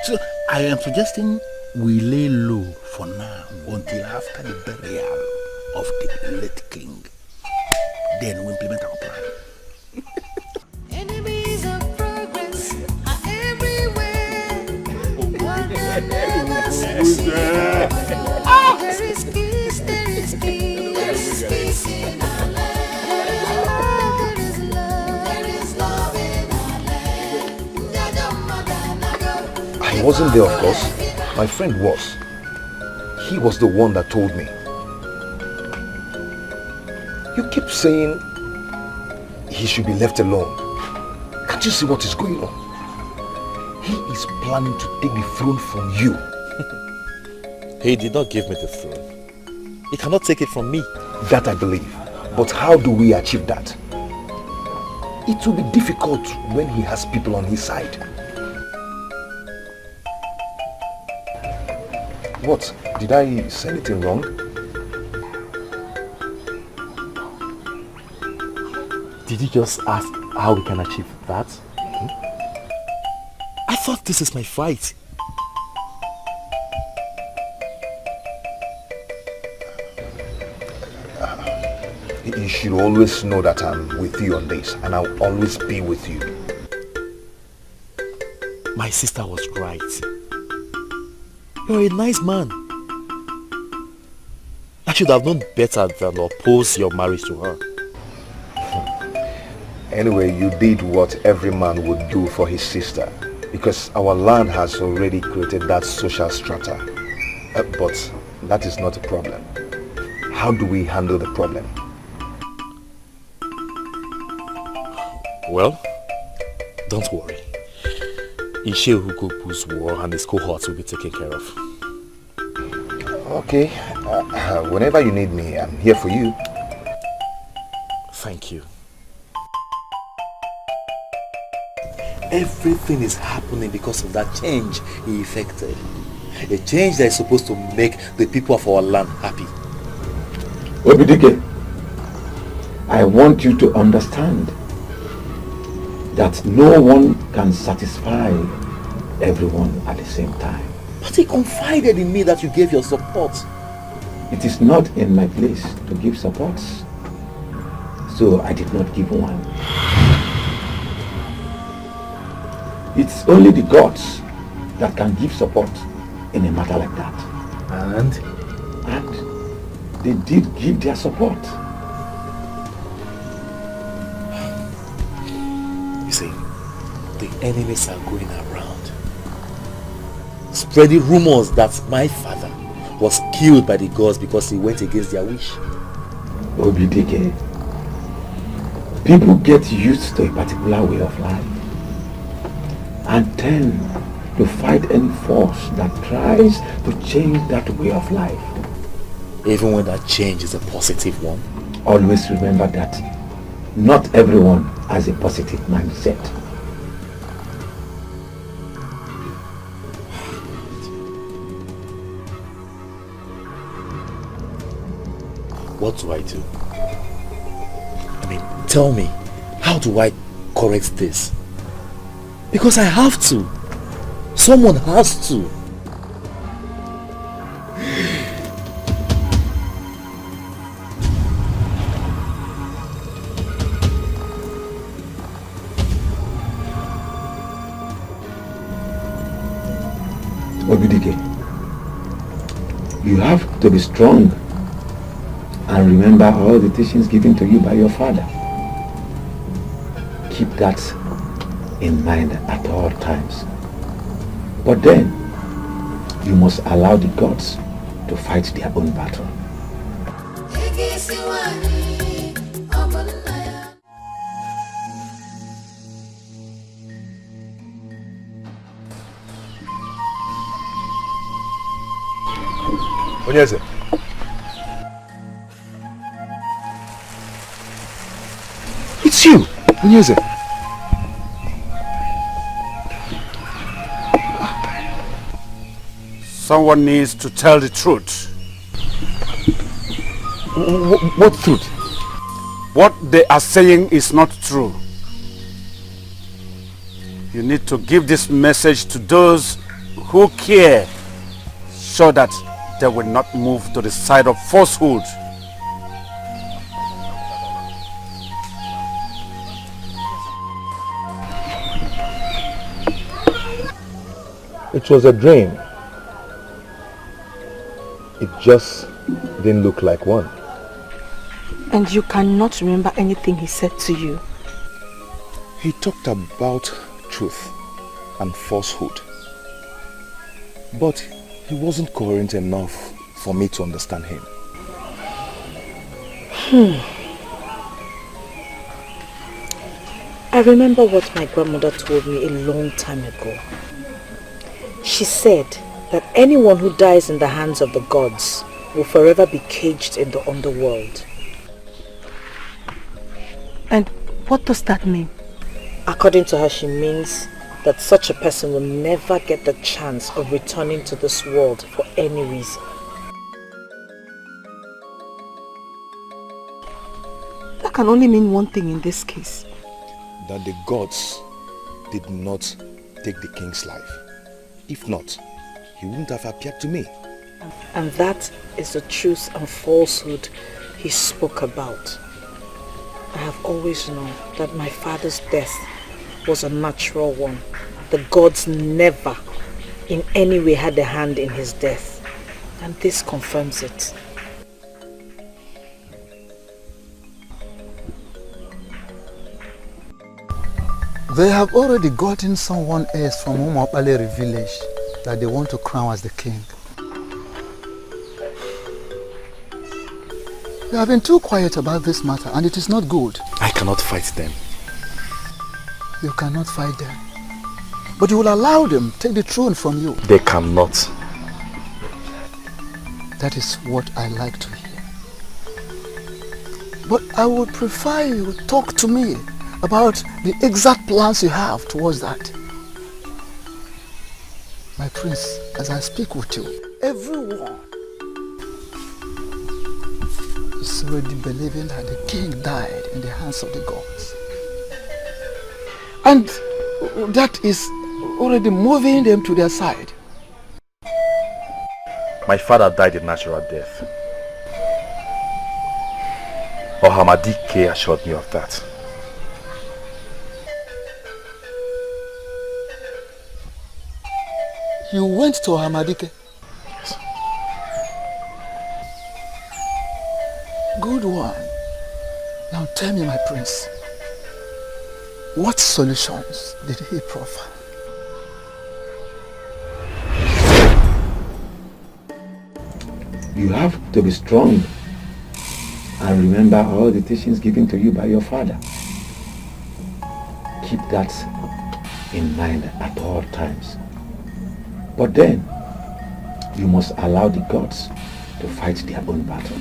So I am suggesting we lay low for now until after the burial of the late king. Then we implement our plan. Enemies of progress are everywhere, but they'll never succeed. There is peace, there is peace, there is peace in our land. There is love, there is love in our land. I wasn't there, of course. My friend was. He was the one that told me. You keep saying he should be left alone. Can't you see what is going on? He is planning to take the throne from you. He did not give me the throne. He cannot take it from me. That I believe. But how do we achieve that? It will be difficult when he has people on his side. What? Did I say anything wrong? Did you just ask how we can achieve that? I thought this is my fight. You should always know that I'm with you on this, and I'll always be with you. My sister was right. You're a nice man. I should have known better than oppose your marriage to her. Anyway, you did what every man would do for his sister, because our land has already created that social strata. But that is not a problem. How do we handle the problem? Well, don't worry. Ichie Ugobuze and his cohorts will be taken care of. Okay. Whenever you need me, I'm here for you. Thank you. Everything is happening because of that change he effected. A change that is supposed to make the people of our land happy. Dikeh, I want you to understand that no one can satisfy everyone at the same time. But he confided in me that you gave your support. It is not in my place to give support, so I did not give one. It's only the gods that can give support in a matter like that. And they did give their support. You see, the enemies are going around, spreading rumors that my father was killed by the gods because he went against their wish. Dikeh, people get used to a particular way of life and tend to fight any force that tries to change that way of life. Even when that change is a positive one? Always remember that not everyone has a positive mindset. What do I do? I mean, tell me, how do I correct this? Because I have to. Someone has to. Dikeh, you have to be strong and remember all the teachings given to you by your father. Keep that in mind at all times. But then, you must allow the gods to fight their own battle. Onyeze. It's you, Onyeze. Someone needs to tell the truth. What truth? What they are saying is not true. You need to give this message to those who care so that they will not move to the side of falsehood. It was a dream. It just didn't look like one. And you cannot remember anything he said to you? He talked about truth and falsehood. But he wasn't coherent enough for me to understand him. I remember what my grandmother told me a long time ago. She said that anyone who dies in the hands of the gods will forever be caged in the underworld. And what does that mean? According to her, she means that such a person will never get the chance of returning to this world for any reason. That can only mean one thing in this case. That the gods did not take the king's life. If not, he wouldn't have appeared to me. And that is the truth and falsehood he spoke about. I have always known that my father's death was a natural one. The gods never in any way had a hand in his death. And this confirms it. They have already gotten someone else from Umopalere village that they want to crown as the king. You have been too quiet about this matter and it is not good. I cannot fight them. You cannot fight them. But you will allow them take the throne from you. They cannot. That is what I like to hear. But I would prefer you talk to me about the exact plans you have towards that. My prince, as I speak with you, everyone is already believing that the king died in the hands of the gods. And that is already moving them to their side. My father died a natural death. Dikeh assured me of that. You went to Dikeh? Yes. Good one. Now tell me, my prince, what solutions did he proffer? You have to be strong and remember all the teachings given to you by your father. Keep that in mind at all times. But then, you must allow the gods to fight their own battle.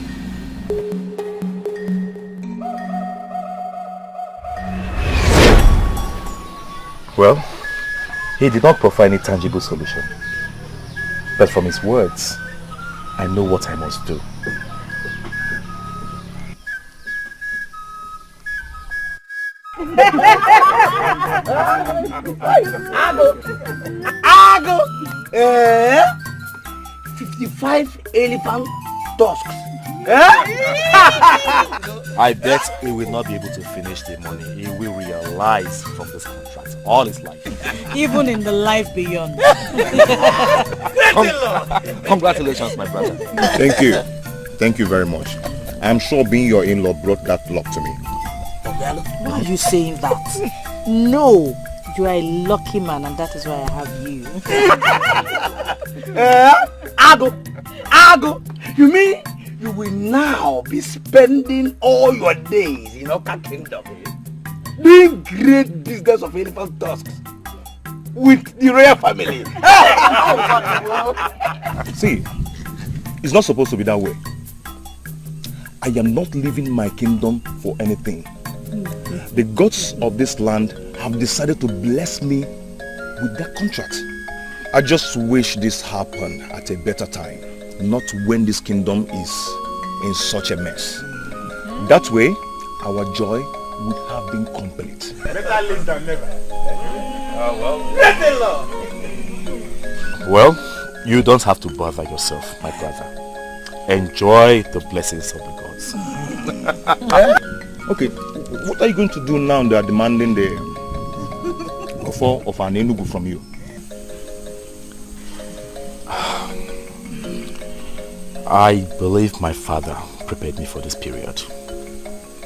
Well, he did not provide any tangible solution. But from his words, I know what I must do. Ago! 55 elephant tusks. I bet he will not be able to finish the money. He will realize from this contract all his life. Even in the life beyond. Congratulations, my brother. Thank you. Thank you very much. I'm sure being your in-law brought that luck to me. Why are you saying that? No, you are a lucky man and that is why I have you. Ago! You mean you will now be spending all your days in Oka Kingdom doing great business of elephant tusks with the royal family? See, it's not supposed to be that way. I am not leaving my kingdom for anything. The gods of this land have decided to bless me with that contract. I just wish this happened at a better time, not when this kingdom is in such a mess. That way, our joy would have been complete. Better late than never. Well, you don't have to bother yourself, my brother. Enjoy the blessings of the gods. Okay, what are you going to do now they are demanding the offer of an enugu from you? I believe my father prepared me for this period.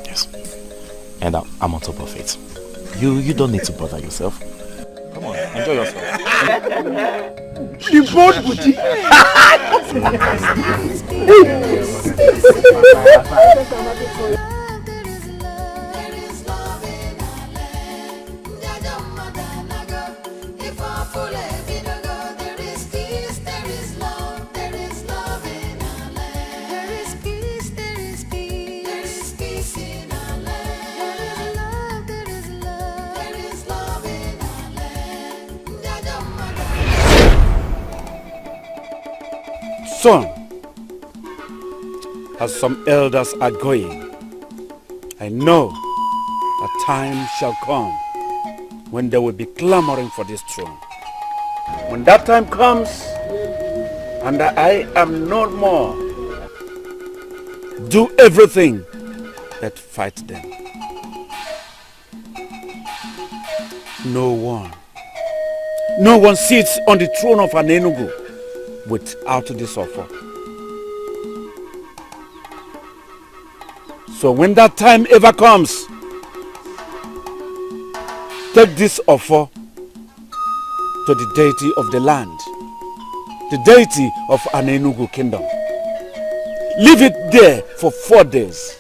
Yes. And I'm on top of it. You don't need to bother yourself. Come on, enjoy yourself. The boat booty. Son, as some elders are going, I know a time shall come when they will be clamoring for this throne. When that time comes, and I am no more, do everything that fight them. No one sits on the throne of an Enugu without this offer. So when that time ever comes, take this offer to the deity of the land, the deity of an Enugu kingdom. Leave it there for 4 days.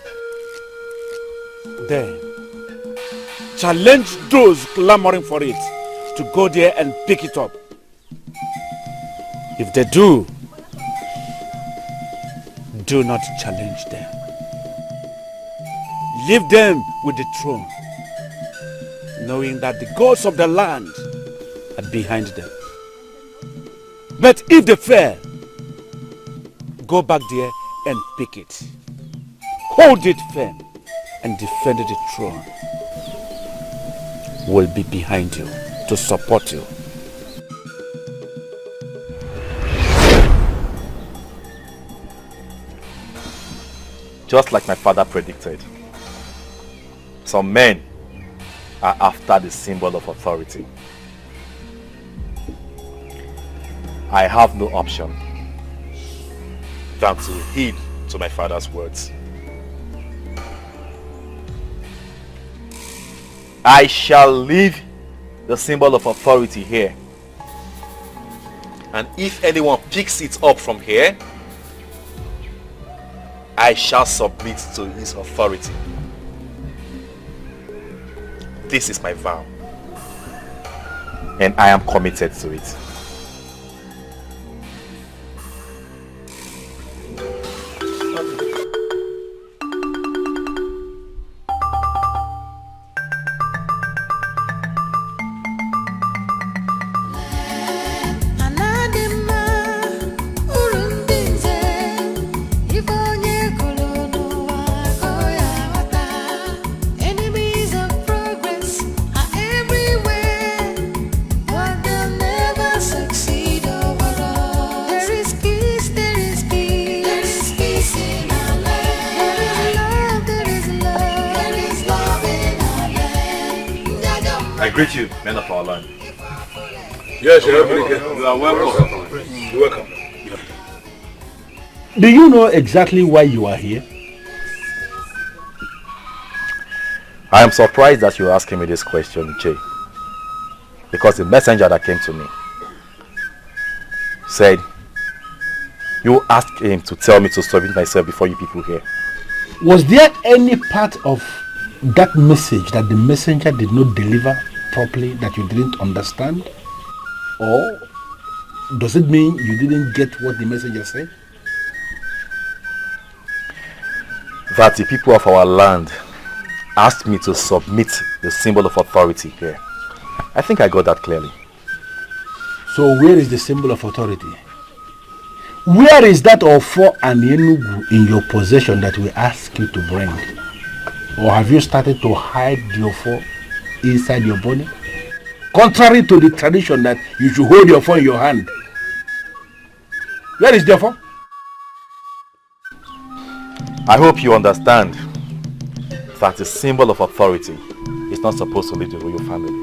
Then challenge those clamoring for it to go there and pick it up. If they do not challenge them. Leave them with the throne, knowing that the gods of the land are behind them. But if they fail, go back there and pick it. Hold it firm and defend the throne. Will be behind you to support you. Just like my father predicted, some men are after the symbol of authority. I have no option than to heed to my father's words. I shall leave the symbol of authority here. And if anyone picks it up from here, I shall submit to his authority. This is my vow. And I am committed to it. I greet you, men of our land. Yes, you are welcome. You're welcome. Do you know exactly why you are here? I am surprised that you're asking me this question, Jay. Because the messenger that came to me said, you asked him to tell me to submit myself before you people here. Was there any part of that message that the messenger did not deliver properly that you didn't understand? Or does it mean you didn't get what the messenger said? That the people of our land asked me to submit the symbol of authority here. I think I got that clearly. So where is the symbol of authority? Where is that Ofo and Enugu in your possession that we ask you to bring? Or have you started to hide the Ofo inside your body? Contrary to the tradition that you should hold your phone in your hand. Where is the Ofo? I hope you understand that the symbol of authority is not supposed to leave the royal family.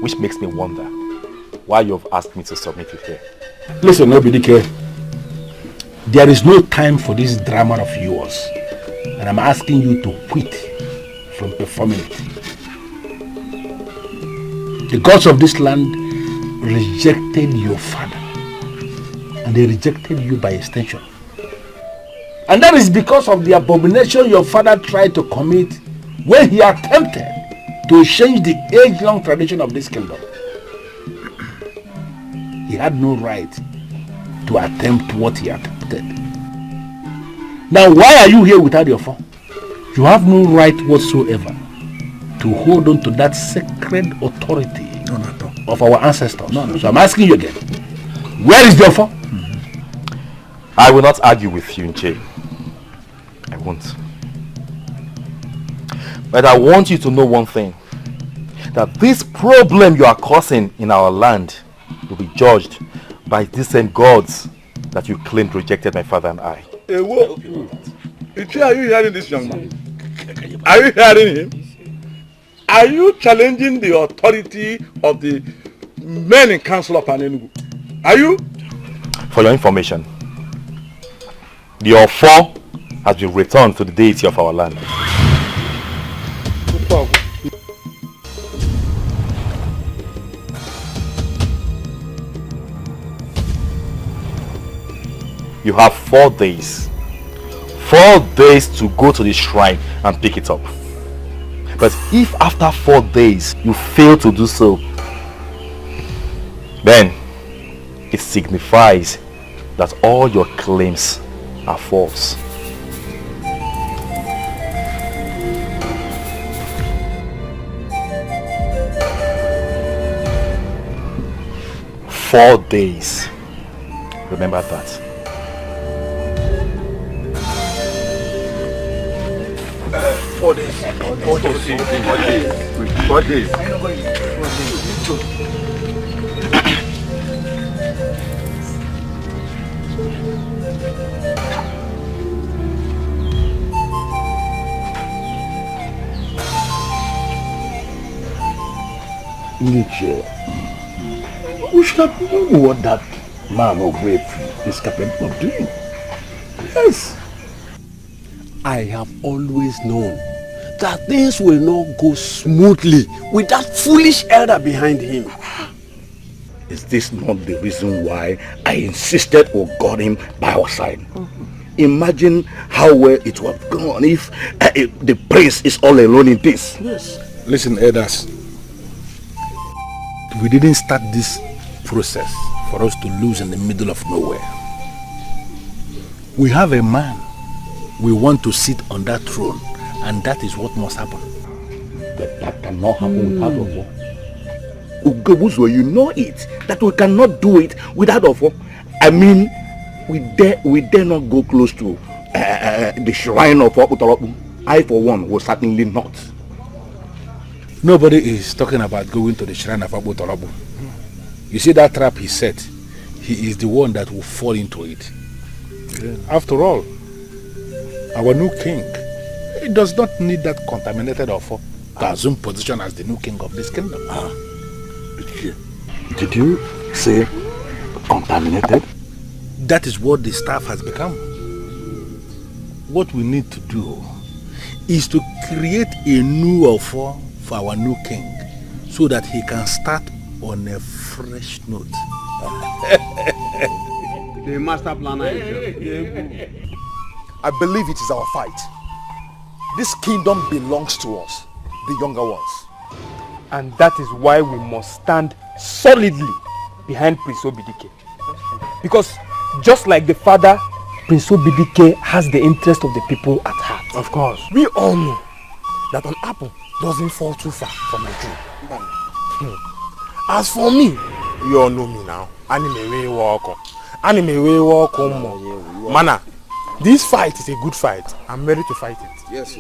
Which makes me wonder why you have asked me to submit it here. Listen, Dikeh. There is no time for this drama of yours. And I'm asking you to quit from performing it. The gods of this land rejected your father. And they rejected you by extension. And that is because of the abomination your father tried to commit when he attempted to change the age-long tradition of this kingdom. He had no right to attempt what he attempted. Now, why are you here without your phone? You have no right whatsoever to hold on to that sacred authority of our ancestors. So I'm asking you again, where is your phone? I will not argue with you, Nche. I won't. But I want you to know one thing. That this problem you are causing in our land will be judged by these same gods that you claimed rejected my father and I. Hey, whoa. Nche, are you hearing this young man? Are you hearing him? Are you challenging the authority of the men in council of Enugu? Are you? For your information, the Ofo has been returned to the deity of our land. You have 4 days. 4 days to go to the shrine and pick it up. But if after 4 days you fail to do so, then it signifies that all your claims are false. Four days. Remember that. 4 days. 4 days. 4 days. Micheal, we should have known what that man of brave is capable of doing. Yes. I have always known that things will not go smoothly with that foolish elder behind him. Is this not the reason why I insisted we got him by our side? imagine how well it would have gone if the prince is all alone in this. Yes. Listen, elders. We didn't start this process for us to lose in the middle of nowhere. We have a man we want to sit on that throne, and that is what must happen. But that cannot happen without Ofo. Ugobuzwe, you know it, that we cannot do it without Ofo. I mean, we dare not go close to the shrine of Okutoropu. I, for one, will certainly not. Nobody is talking about going to the shrine of Okutoropu. You see that trap he set? He is the one that will fall into it. Yeah. After all, our new king, he does not need that contaminated Ofo to assume position as the new king of this kingdom. Did you say contaminated? That is what the staff has become. What we need to do is to create a new Ofo for our new king so that he can start on a fresh note. The master planner. I believe it is our fight. This kingdom belongs to us, the younger ones. And that is why we must stand solidly behind Prince Obidike. Because just like the father, Prince Obidike has the interest of the people at heart. Of course. We all know that an apple doesn't fall too far from a tree. As for me, you all know me now. Anime walk. Mana, this fight is a good fight. I'm ready to fight it. Yes.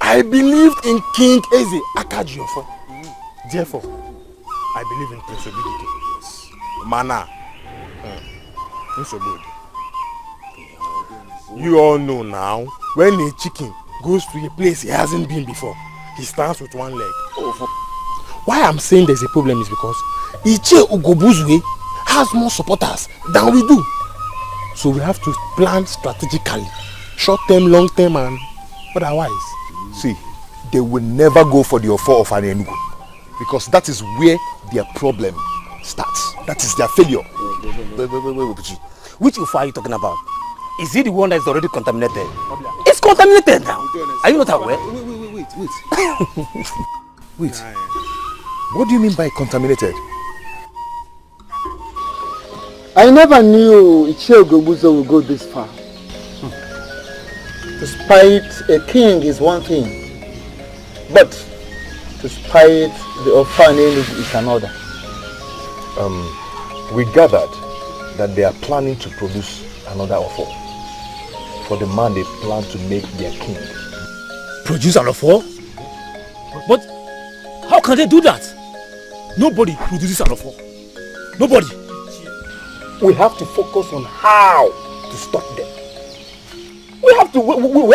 I believed in King Eze Akajiofo. Therefore, I believe in Prince Obidike. Yes. Mana. So good. You all know now, when a chicken goes to a place he hasn't been before, he stands with one leg. Why I'm saying there's a problem is because Ichie Ugobuzwe has more supporters than we do. So we have to plan strategically, short term, long term, and otherwise. See, they will never go for the offer of an Enugu, because that is where their problem starts. That is their failure. Wait. Which offer are you talking about? Is it the one that is already contaminated? It's contaminated now. Are you not aware? Wait. What do you mean by contaminated? I never knew Ichie Ogobuzo would go this far. To spite a king is one thing, but to spite the orphanage is another. We gathered that they are planning to produce another offer for the man they plan to make their king. Produce an offer? But how can they do that? Nobody produces an offer. Nobody. We have to focus on how to stop them. We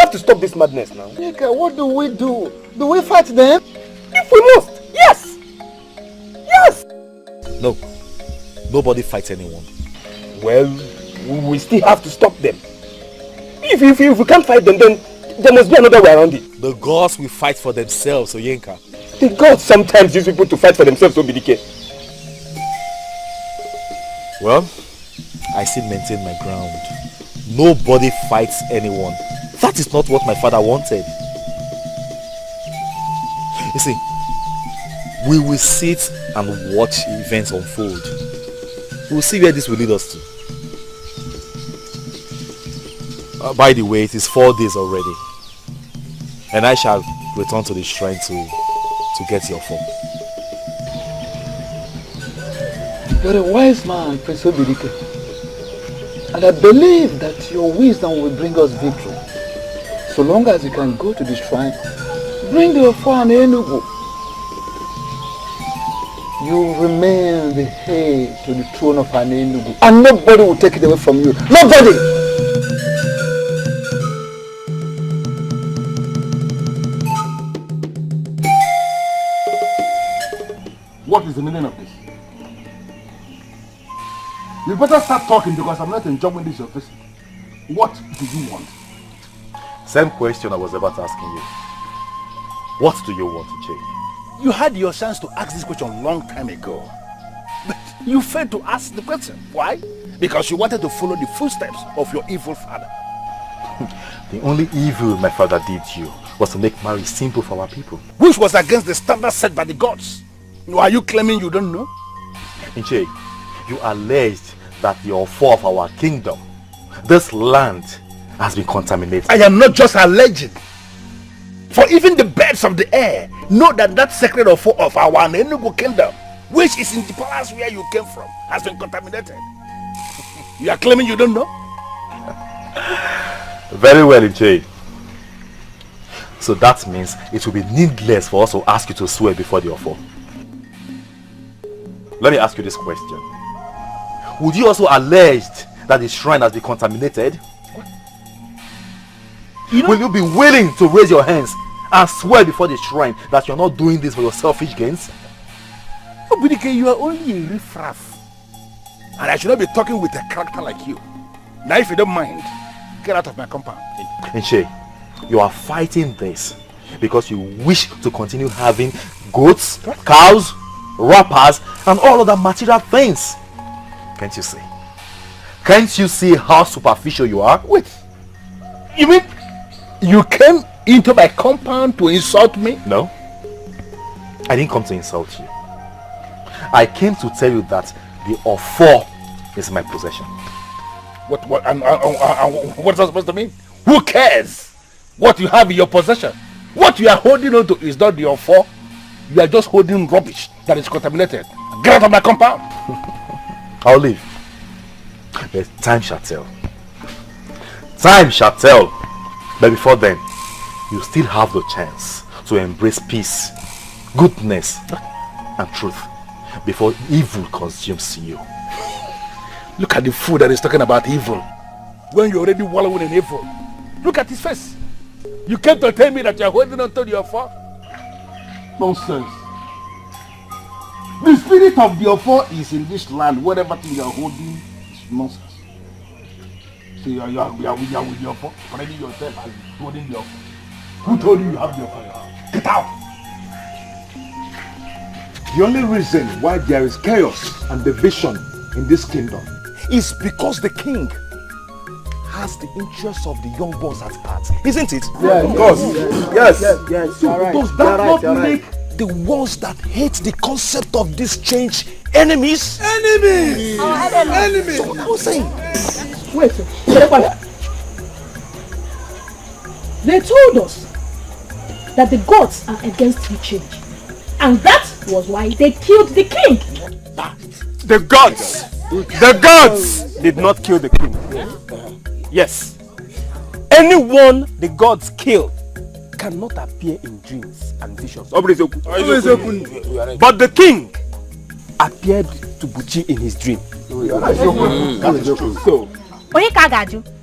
have to stop this madness now. Dikeh, what do we do? Do we fight them? If we must, yes! Yes! No, nobody fights anyone. Well, we still have to stop them. If we can't fight them, then there must be another way around it. The gods will fight for themselves, Oyenka. The gods sometimes use people to fight for themselves, Obidike. Well, I still maintain my ground. Nobody fights anyone. That is not what my father wanted. You see, we will sit and watch events unfold. We will see where this will lead us to. By the way, it is 4 days already. And I shall return to the shrine to get your phone. You're a wise man, Prince Obidike. And I believe that your wisdom will bring us victory. So long as you can go to the shrine, bring the offer and Enugu. You remain the heir to the throne of Enugu. And nobody will take it away from you. Nobody! What is the meaning of this? You better start talking because I'm not enjoying this your visit. What do you want? Same question I was about asking you. What do you want to change? You had your chance to ask this question a long time ago. But you failed to ask the question. Why? Because you wanted to follow the footsteps of your evil father. The only evil my father did you was to make marriage simple for our people. Which was against the standards set by the gods. Are you claiming you don't know? Inche, you alleged that you're foe of our kingdom. This land has been contaminated. I am not just alleging. For even the birds of the air know that that sacred of our Enugu kingdom, which is in the palace where you came from, has been contaminated. You are claiming you don't know? Very well, Inche. So that means it will be needless for us to ask you to swear before the Ofo. Let me ask you this question. Would you also allege that the shrine has been contaminated? Will you be willing to raise your hands and swear before the shrine that you're not doing this for your selfish gains? Oh, Dikeh, you are only a riffraff. And I should not be talking with a character like you. Now, if you don't mind, get out of my compound. Inche, you are fighting this because you wish to continue having goats, cows, wrappers, and all other material things. Can't you see? Can't you see how superficial you are? Wait, you mean you came into my compound to insult me? No, I didn't come to insult you. I came to tell you that the Ofo is my possession. What's that supposed to mean? Who cares what you have in your possession? What you are holding on to is not the Ofo. You are just holding rubbish that is contaminated. Get out of my compound. I'll leave. But time shall tell. Time shall tell. But before then, you still have the chance to embrace peace, goodness, and truth before evil consumes you. Look at the fool that is talking about evil when you're already wallowing in evil. Look at his face. You came to tell me that you're holding on to the Ofo? Nonsense. The spirit of the Ofo is in this land. Whatever thing you're holding is nonsense. So you are with the Ofo, already yourself as holding the Ofo. Who told you you have the Ofo? Get out! The only reason why there is chaos and division in this kingdom is because the king has the interests of the young ones at heart, isn't it? Yeah, of course. Yes. So does that not make the ones that hate the concept of this change enemies? Enemies! Enemies! So what I was saying. Wait, they told us that the gods are against the change. And that was why they killed the king. The gods did not kill the king. Yes. Anyone the gods kill cannot appear in dreams and visions. But the king appeared to Buchi in his dream. So,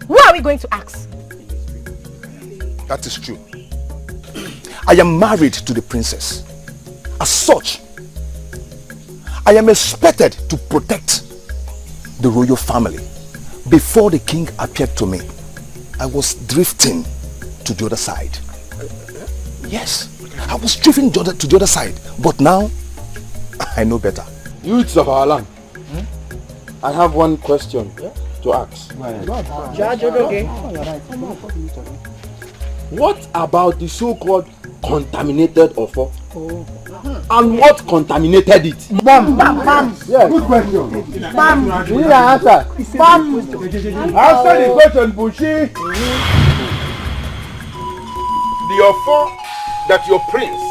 who are we going to ask? That is true. I am married to the princess. As such, I am expected to protect the royal family. Before the king appeared to me, I was drifting to the other side. Yes, I was drifting to the other side. But now, I know better. Youths of our land, I have one question to ask. What about the so-called contaminated Ofo? And what contaminated it? Bam! Yes. Good question. Bam! You need an answer. Bam! Answer the question, Bushi. The Ofo that your prince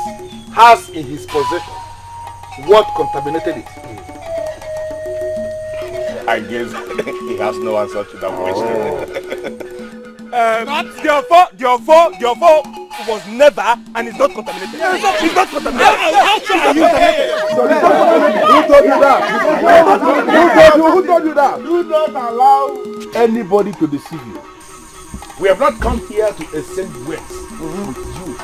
has in his possession, what contaminated it? I guess he has no answer to that question. The Ofo was never and is not contaminated. It's not contaminated. Who told you that? Do not allow anybody to deceive you. We have not come here to exchange words with you.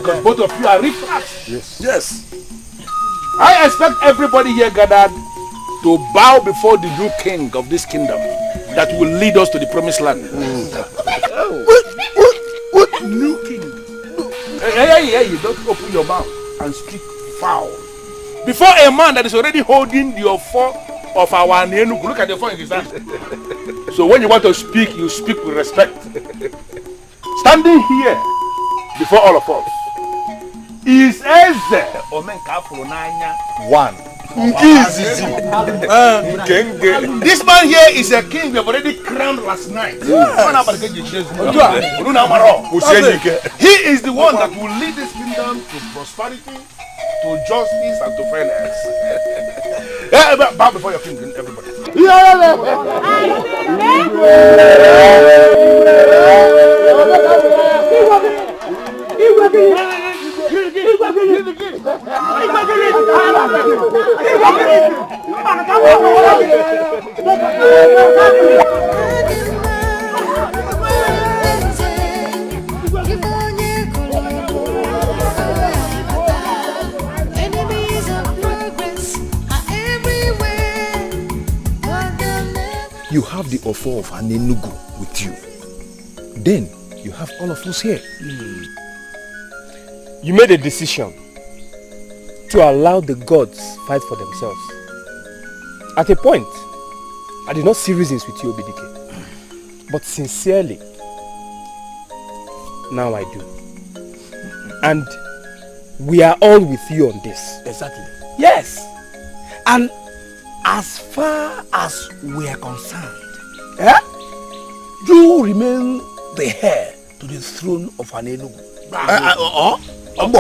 Because both of you are riffraffs. Yes. I expect everybody here gathered to bow before the new king of this kingdom that will lead us to the promised land. What new king? Hey, don't open your mouth and speak foul. Before a man that is already holding the Ofo of our Enugu, look at the Ofo in his hand. So when you want to speak, you speak with respect. standing here before all of us is Eze Omenkafulonanya one. This man here is a king we have already crowned last night. He is the one that will lead this kingdom to prosperity, to justice, and to fairness. Bow before your king, everybody. Enemies of progress are everywhere, but they'll never. You have the offer of Anenugu with you. Then you have all of us here. You made a decision to allow the gods fight for themselves. At a point, I did not see reasons with you, Dikeh. But sincerely, now I do. And we are all with you on this. Exactly. Yes. And as far as we are concerned, you remain the heir to the throne of Anenugu. Only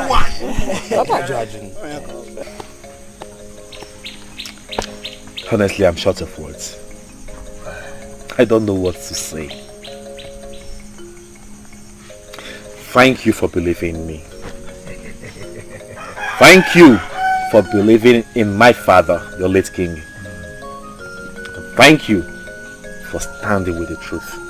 one. Honestly, I'm short of words. I don't know what to say. Thank you for believing in me. Thank you for believing in my father, the late king. Thank you for standing with the truth.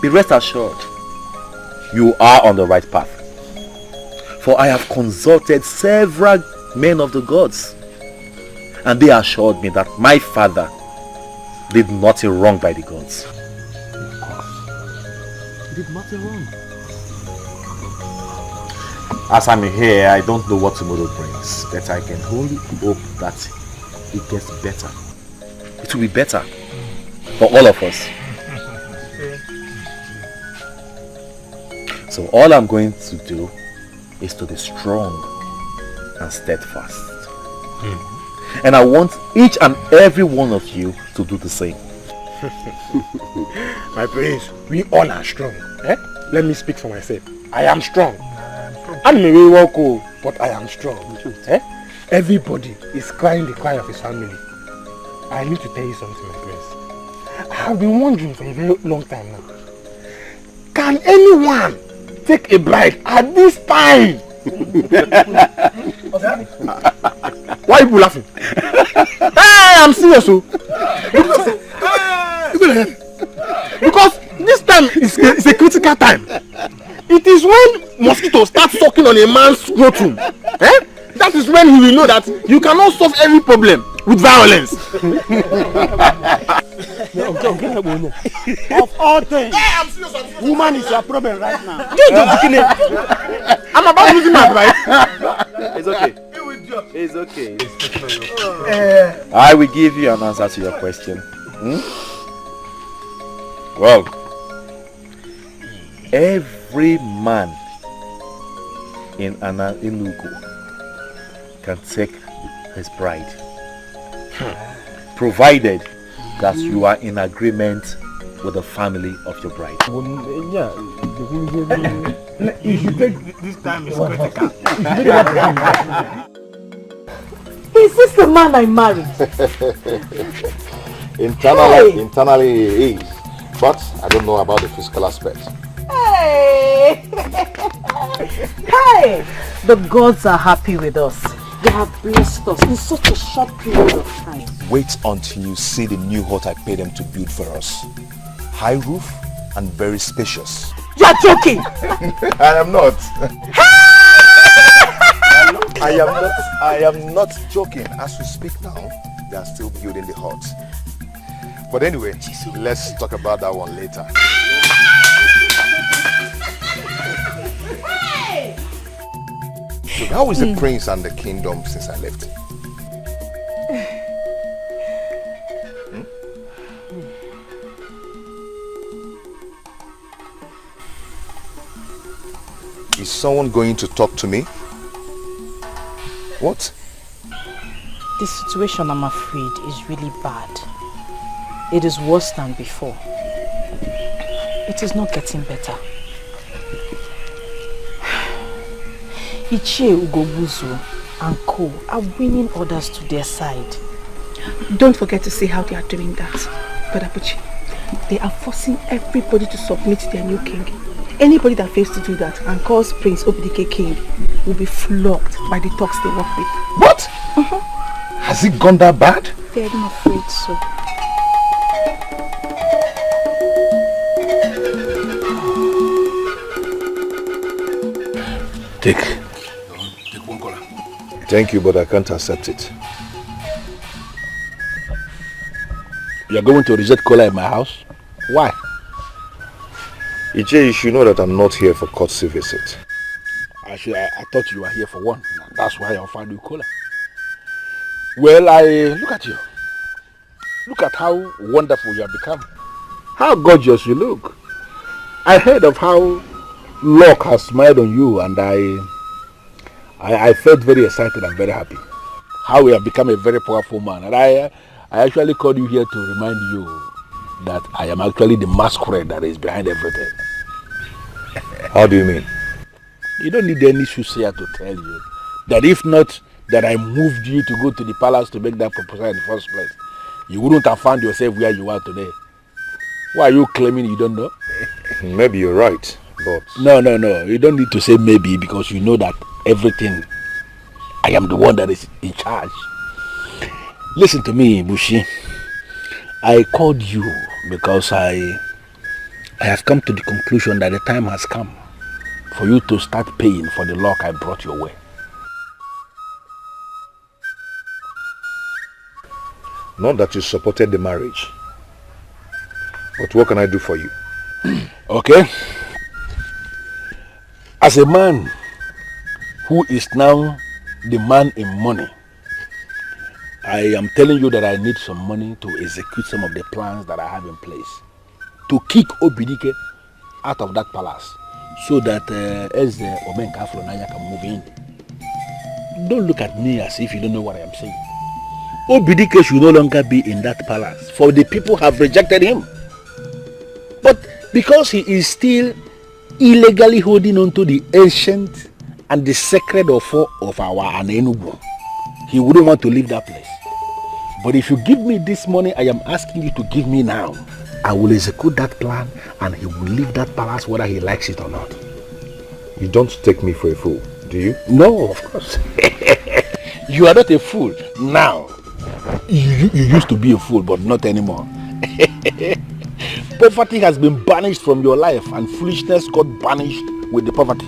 Be rest assured, you are on the right path. For I have consulted several men of the gods, and they assured me that my father did nothing wrong by the gods. He did nothing wrong. As I'm here, I don't know what tomorrow brings, but I can only hope that it gets better. It will be better for all of us. So all I'm going to do is to be strong and steadfast. And I want each and every one of you to do the same. My prince, we all are strong. Let me speak for myself. I am strong. I may be walk, but I am strong. Everybody is crying the cry of his family. I need to tell you something, my prince. I have been wondering for a very long time now. Can anyone take a bride at this time? Why are you laughing? Hey, I'm serious. Because this time is a critical time. It is when mosquitoes start sucking on a man's scrotum. That is when he will know that you cannot solve every problem with violence. Of all things, woman is your problem right now. I'm about losing my bride. It's okay. It's okay. I will give you an answer to your question. Well, every man in Anenugu can take his bride, provided that you are in agreement with the family of your bride. If you take this time is critical. Is this the man I married? Internally he is, but I don't know about the physical aspect. Hey! Hey! The gods are happy with us. They have blessed us in such a short period of time. Wait until you see the new hut I paid them to build for us. High roof and very spacious. You are joking! I am not. I am not joking. As we speak now, they are still building the hut. But anyway, let's talk about that one later. So how is the prince and the kingdom since I left? Is someone going to talk to me? What? The situation, I'm afraid, is really bad. It is worse than before. It is not getting better. Ichie Ugobuzu and Co are winning others to their side. Don't forget to see how they are doing that, Brother Buchi. They are forcing everybody to submit to their new king. Anybody that fails to do that and calls Prince Obidike king will be flogged by the thugs they work with. What? Has it gone that bad? I'm afraid so. Take 1 collar. Thank you, but I can't accept it. You are going to reject cola in my house? Why? Ichie, you should know that I'm not here for courtesy visit. I thought you were here for one. That's why I offered you cola. Well, look at you. Look at how wonderful you have become. How gorgeous you look. I heard of how luck has smiled on you, and I felt very excited and very happy. How you have become a very powerful man. And I actually called you here to remind you that I am actually the masquerade that is behind everything. How do you mean? You don't need any soothsayer to tell you that if not that I moved you to go to the palace to make that proposal in the first place, you wouldn't have found yourself where you are today. Why are you claiming you don't know? Maybe you're right, but... No. You don't need to say maybe, because you know that everything, I am the one that is in charge. Listen to me, Bushi. I called you because I have come to the conclusion that the time has come for you to start paying for the luck I brought your way. Not that you supported the marriage, but what can I do for you? Okay. As a man who is now the man in money, I am telling you that I need some money to execute some of the plans that I have in place to kick Obidike out of that palace so that Eze Omenka Afronanya can move in. Don't look at me as if you don't know what I am saying. Obidike should no longer be in that palace, for the people have rejected him. But because he is still illegally holding on to the ancient and the sacred offer of our Anenubu, he wouldn't want to leave that place. But if you give me this money I am asking you to give me now, I will execute that plan and he will leave that palace whether he likes it or not. You don't take me for a fool, do you? No, of course. You are not a fool now. You used to be a fool, but not anymore. Poverty has been banished from your life and foolishness got banished with the poverty.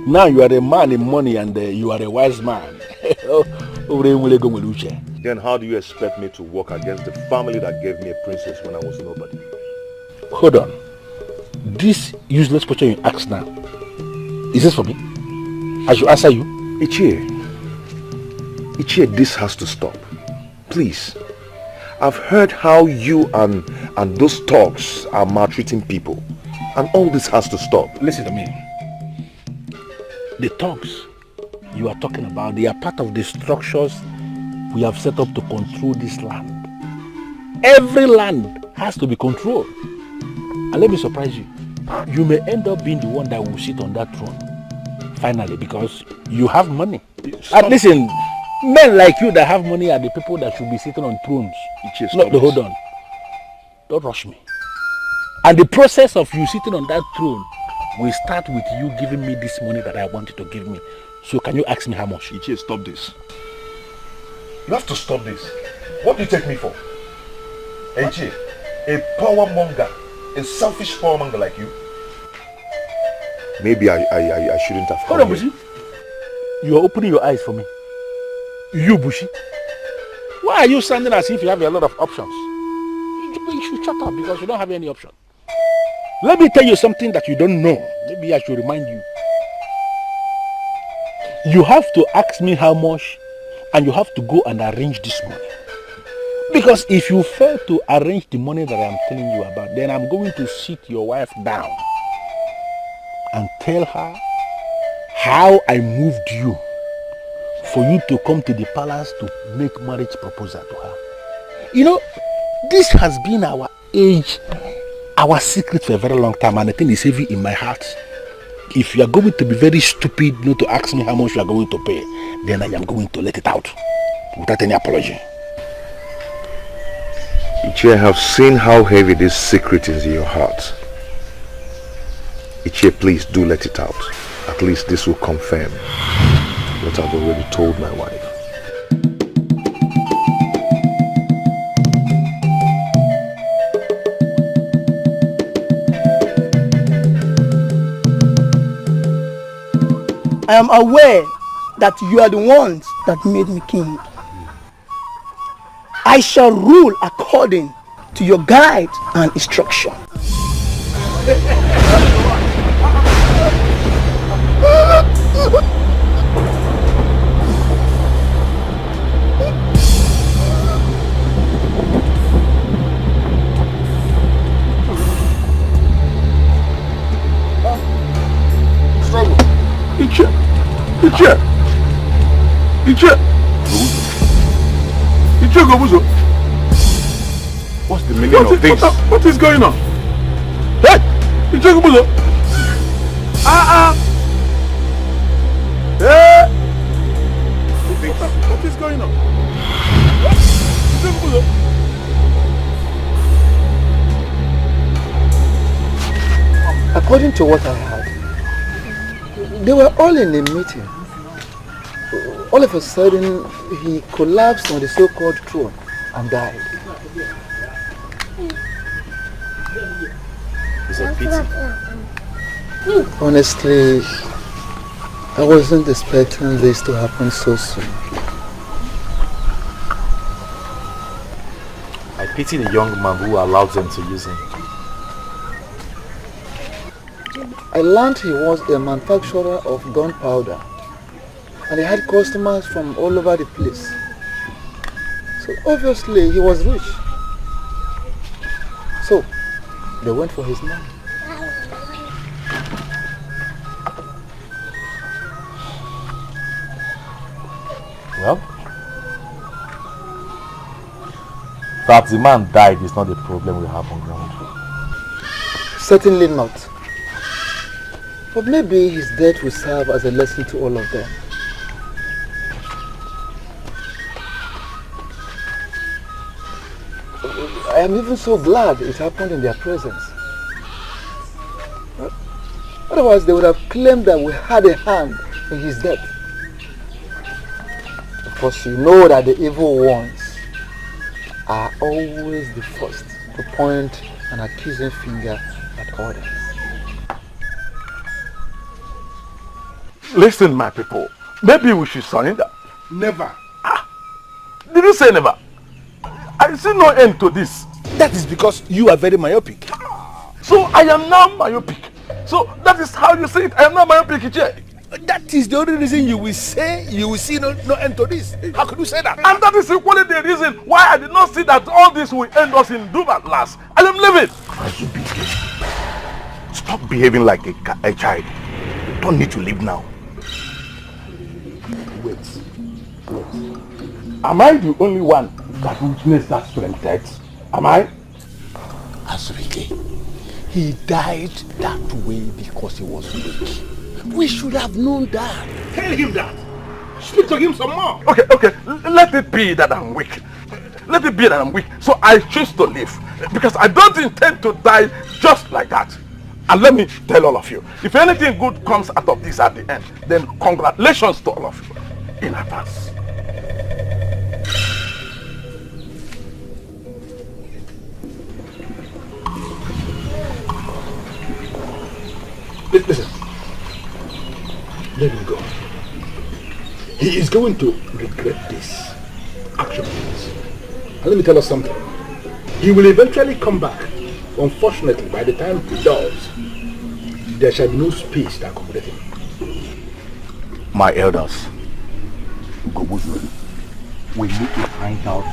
Now you are a man in money and you are a wise man. Then how do you expect me to work against the family that gave me a princess when I was nobody? Hold on. This useless question you ask now, is this for me? I should answer you. Ichie, this has to stop. Please. I've heard how you and those thugs are maltreating people. And all this has to stop. Listen to me. The thugs you are talking about, they are part of the structures we have set up to control this land. Every land has to be controlled. And let me surprise you. You may end up being the one that will sit on that throne. Finally, because you have money. And listen, men like you that have money are the people that should be sitting on thrones. Hold on. Don't rush me. And the process of you sitting on that throne will start with you giving me this money that I want you to give me. So can you ask me how much? Ichie, stop this. You have to stop this. What do you take me for? Ichie, a power monger, a selfish power monger like you? Maybe I shouldn't have come. Hold on, Bushi. You are opening your eyes for me. You, Bushi. Why are you sounding as if you have a lot of options? You should shut up because you don't have any option. Let me tell you something that you don't know. Maybe I should remind you. You have to ask me how much and you have to go and arrange this money. Because if you fail to arrange the money that I'm telling you about, then I'm going to sit your wife down and tell her how I moved you for you to come to the palace to make marriage proposal to her. You know, this has been our age, our secret for a very long time, and the thing is heavy in my heart. If you are going to be very stupid not to ask me how much you are going to pay, then I am going to let it out without any apology. Ichie, I have seen how heavy this secret is in your heart. Ichie, please do let it out. At least this will confirm what I've already told my wife. I am aware that you are the ones that made me king. I shall rule according to your guide and instruction. Ichie Gobuzo. What's the meaning of this? What is going on? Hey! Ichie Gobuzo. Hey! What is going on? Ichie Gobuzo. According to what I heard, they were all in a meeting. All of a sudden, he collapsed on the so-called throne and died. It's a pity. Honestly, I wasn't expecting this to happen so soon. I pity the young man who allowed them to use him. I learned he was a manufacturer of gunpowder, and he had customers from all over the place. So obviously he was rich. So they went for his money. Well, that the man died is not the problem we have on ground. Certainly not. But maybe his death will serve as a lesson to all of them. I am even so glad it happened in their presence. Otherwise, they would have claimed that we had a hand in his death. Of course, you know that the evil ones are always the first to point an accusing finger at others. Listen, my people. Maybe we should surrender. Never. Did you say never? I see no end to this. That is because you are very myopic. So I am now myopic. So that is how you say it. I am now myopic, Ichie. That is the only reason you will say you will see no end to this. How could you say that? And that is equally the reason why I did not see that all this will end us in doom at last. I am leaving. Stop behaving like a child. You don't need to leave now. Wait. Am I the only one that witnessed that strange death? Am I? Azubike, he died that way because he was weak. We should have known that. Tell him that. Speak to him some more. Okay. Let it be that I'm weak. Let it be that I'm weak. So I choose to live. Because I don't intend to die just like that. And let me tell all of you, if anything good comes out of this at the end, then congratulations to all of you in advance. Listen, let him go. He is going to regret this action. And let me tell us something. He will eventually come back. Unfortunately, by the time he does, there shall be no space to accommodate him. My elders, we need to find out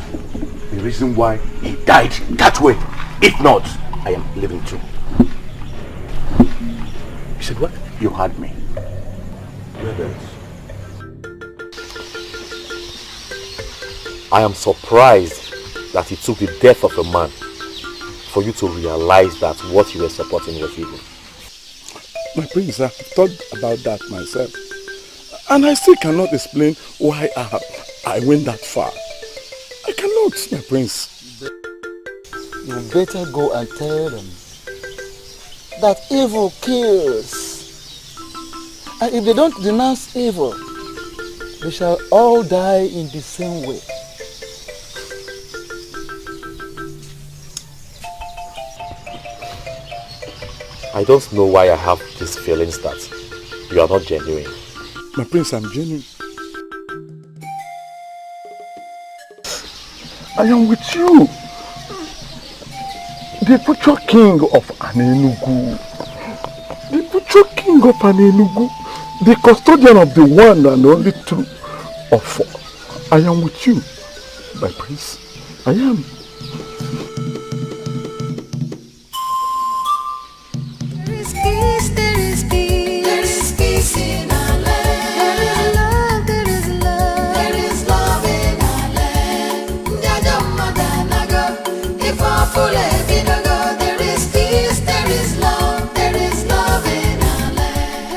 the reason why he died that way. If not, I am leaving too. You said what? You heard me. I am surprised that it took the death of a man for you to realize that what you were supporting was evil. My prince, I've thought about that myself. And I still cannot explain why I went that far. I cannot, my prince. You better go and tell them that evil kills. And if they don't denounce evil, they shall all die in the same way. I don't know why I have these feelings that you are not genuine. My prince, I'm genuine. I am with you. The future king of Anenugu. The future king of Anenugu. The custodian of the one and only true of all. I am with you, my prince. I am.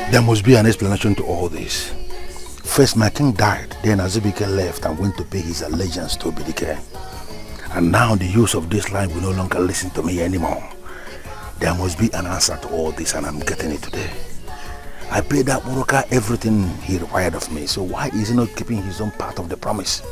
There must be an explanation to all this. First, my king died, then Azubike left and went to pay his allegiance to Dikeh. And now the use of this line will no longer listen to me anymore. There must be an answer to all this, and I'm getting it today. I paid that Muruka everything he required of me, so why is he not keeping his own part of the promise?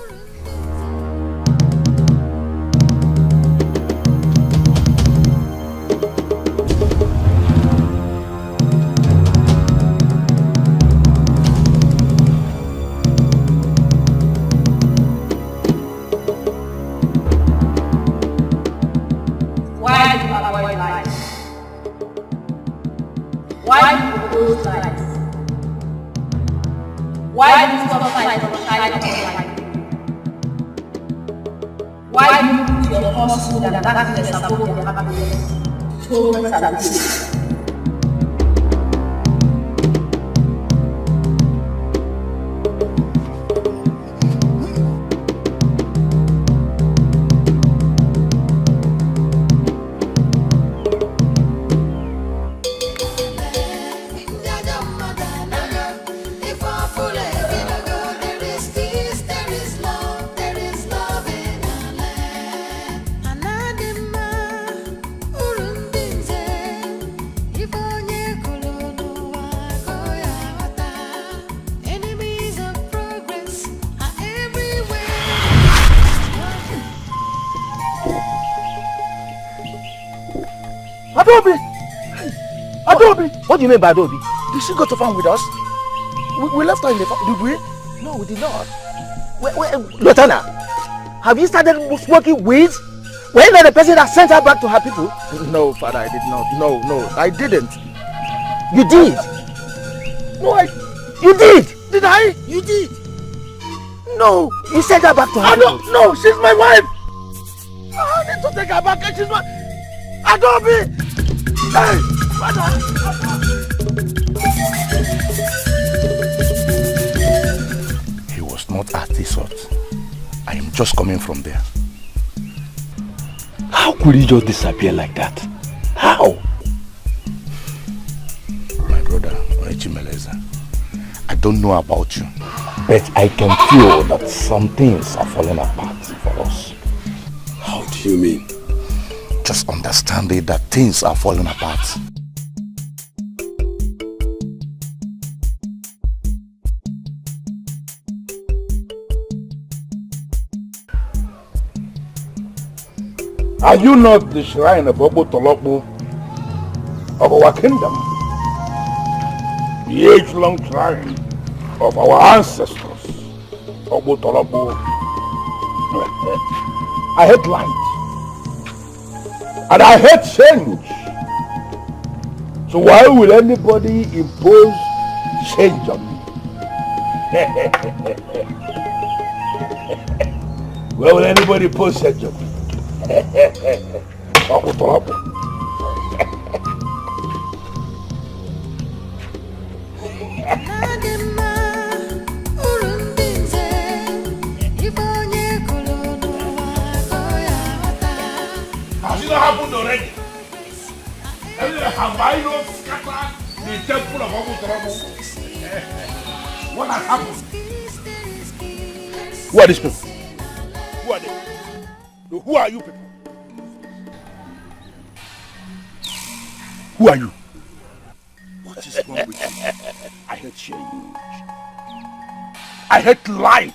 What do you mean by Adobe? Did she go to farm with us? We left her in the farm, did we? No, we did not. Lieutenant, have you started smoking weeds? Were you not the person that sent her back to her people? No, father, I did not. No, I didn't. You did? No, You did? Did I? You did. No, you sent her back to her people. No, she's my wife. I need to take her back and she's my... Adobe! Hey, father! He was not at this hut. I am just coming from there. How could he just disappear like that? How? My brother, Onyechimeleze, I don't know about you, but I can feel that some things are falling apart for us. How do you mean? Just understanding that things are falling apart. Are you not the shrine of Obo Tolokbo of our kingdom? The age-long shrine of our ancestors, Obo Tolokbo. I hate light. And I hate change. So why will anybody impose change on me? Why will anybody impose change on me? the temple of Obutorobo. What has happened? Who are these people? Who are they? Who are you people? Who are you? What is wrong with you? I hate change. I hate light.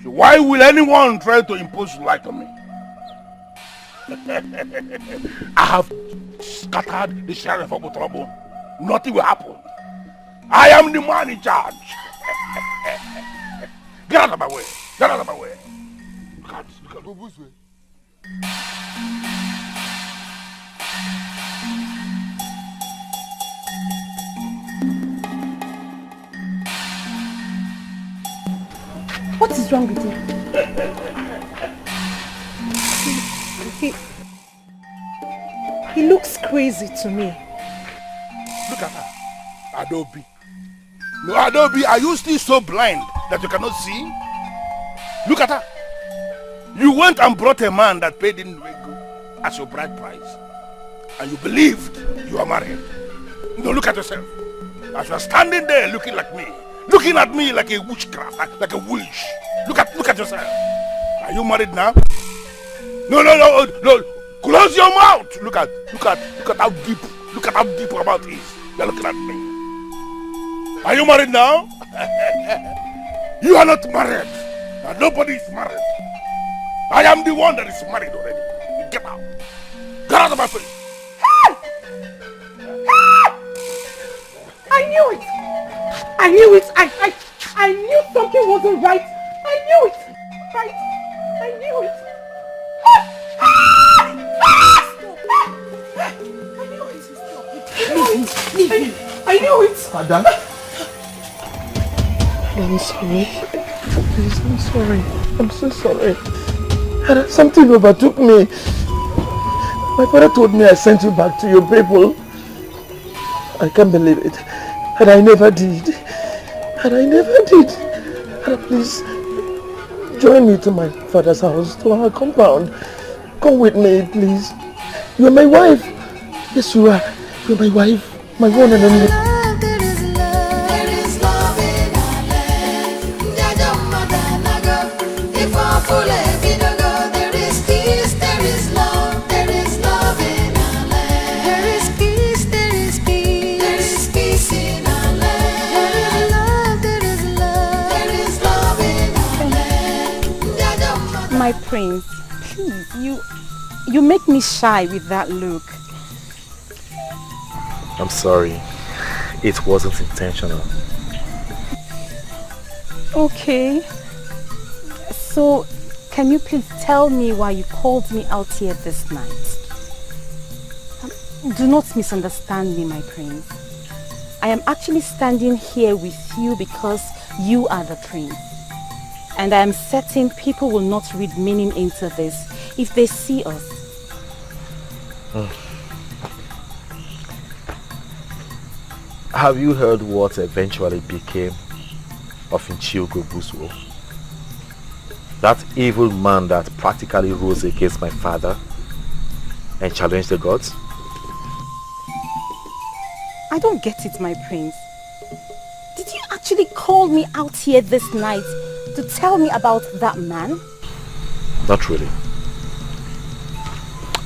So why will anyone try to impose light on me? I have scattered the sheriff of Obutorobo. Nothing will happen. I am the man in charge. Get out of my way. Get out of my way. Look at this. What is wrong with you? He looks crazy to me. Look at her. Adobe. No, Adobe, are you still so blind that you cannot see? Look at her. You went and brought a man that paid in Rego as your bride price. And you believed you are married. No, look at yourself. As you are standing there looking like me. Looking at me like a witchcraft, like a witch. Look at yourself. Are you married now? No. Close your mouth. Look at how deep. Look at how deep your mouth is. You're looking at me. Are you married now? You are not married. And nobody is married. I am the one that is married already. Get out. Get out of my face. I knew it. I knew it. I knew something wasn't right. I knew it. Right. I knew it. I knew it. Madam. I'm sorry. Please, I'm sorry. I'm so sorry. Something overtook me. My father told me I sent you back to your people. I can't believe it. And I never did. And please, join me to my father's house, to our compound. Come with me, please. You are my wife. Yes, you are. You are my wife. My one and only. My prince, please, you make me shy with that look. I'm sorry. It wasn't intentional. Okay. So, can you please tell me why you called me out here this night? Do not misunderstand me, my prince. I am actually standing here with you because you are the prince. And I am certain people will not read meaning into this if they see us. Have you heard what eventually became of Ini Edo? That evil man that practically rose against my father and challenged the gods? I don't get it, my prince. Did you actually call me out here this night to tell me about that man? Not really.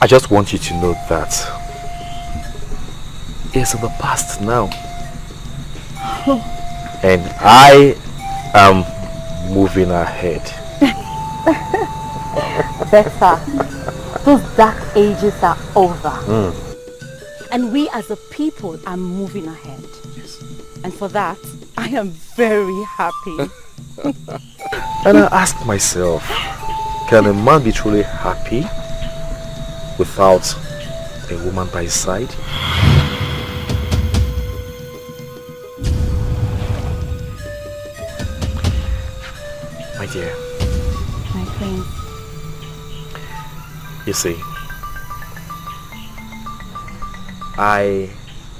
I just want you to know that it's in the past now. And I am moving ahead. Better. Those dark ages are over. And we as a people are moving ahead. Yes. And for that, I am very happy. And I ask myself, can a man be truly happy without a woman by his side? My dear. My prince. You see, I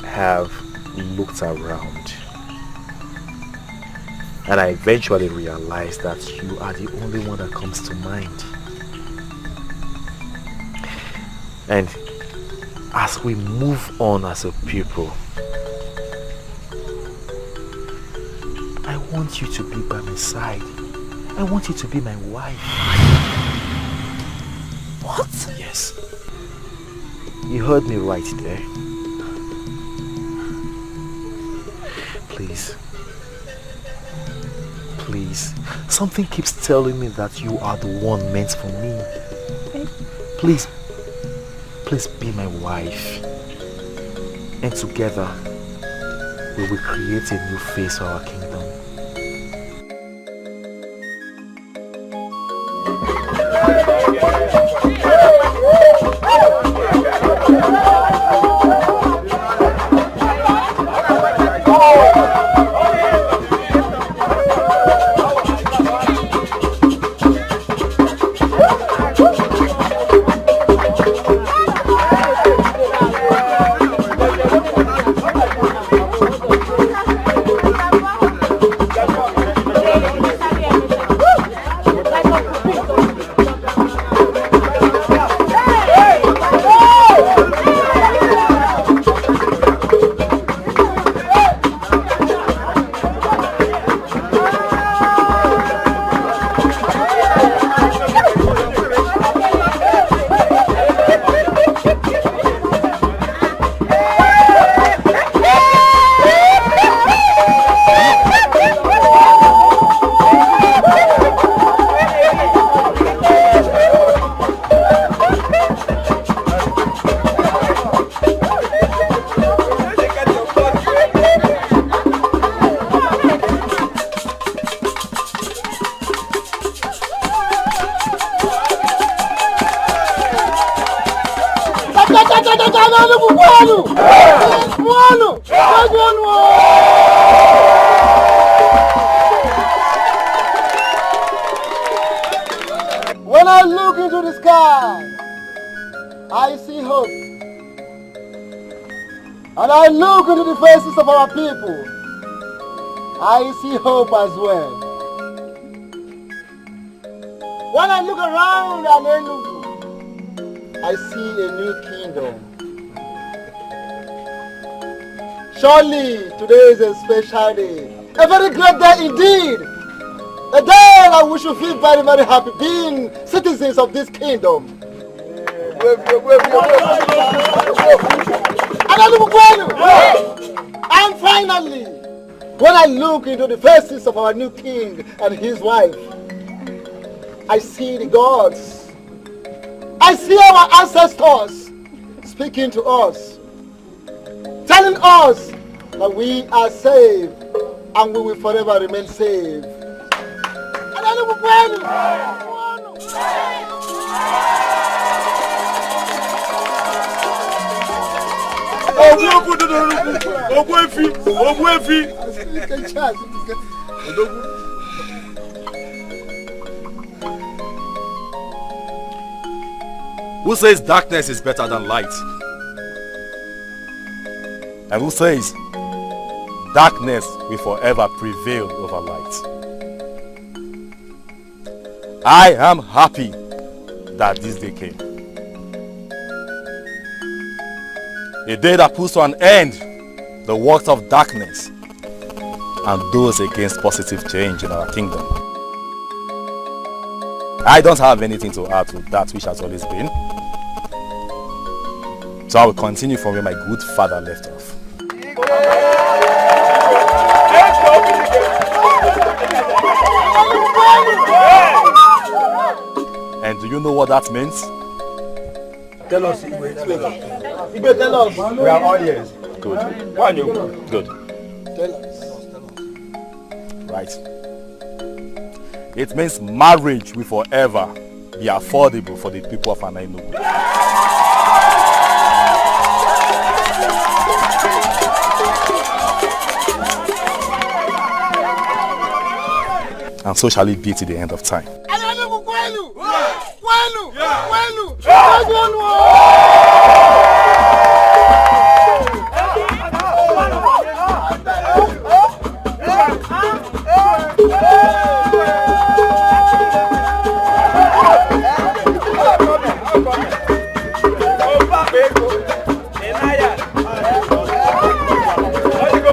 have looked around and I eventually realized that you are the only one that comes to mind. And as we move on as a people, want you to be by my side. I want you to be my wife. What? Yes. You heard me right there. Please. Please. Something keeps telling me that you are the one meant for me. Please. Please be my wife. And together, we will create a new face for our kingdom. When I look into the sky, I see hope. And I look into the faces of our people, I see hope as well. When I look around Enugu, I see a new kingdom. Surely today is a special day, a very great day indeed. A day that we should feel very, very happy being citizens of this kingdom. And finally, when I look into the faces of our new king and his wife, I see the gods. I see our ancestors speaking to us, telling us that we are saved and we will forever remain saved. Who says darkness is better than light? And who says darkness will forever prevail over light? I am happy that this day came. A day that puts to an end the works of darkness and those against positive change in our kingdom. I don't have anything to add to that which has always been. So I will continue from where my good father left off. And do you know what that means? Tell us, Igwe, tell us. We are all ears. Good. Good. Tell us. Right. It means marriage will forever be affordable for the people of Ini Edo. And so shall it be to the end of time.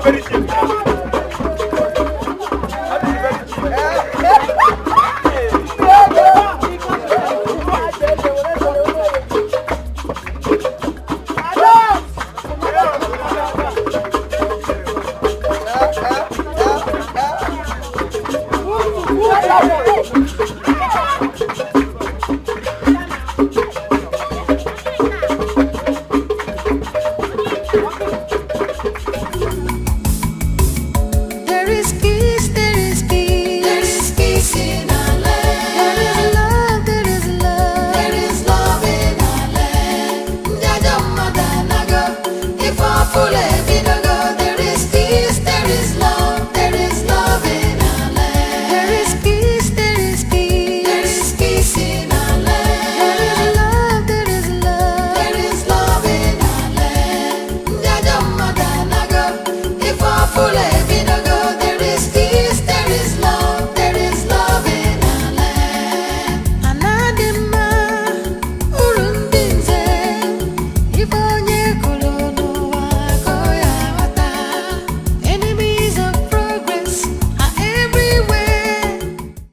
Very simple.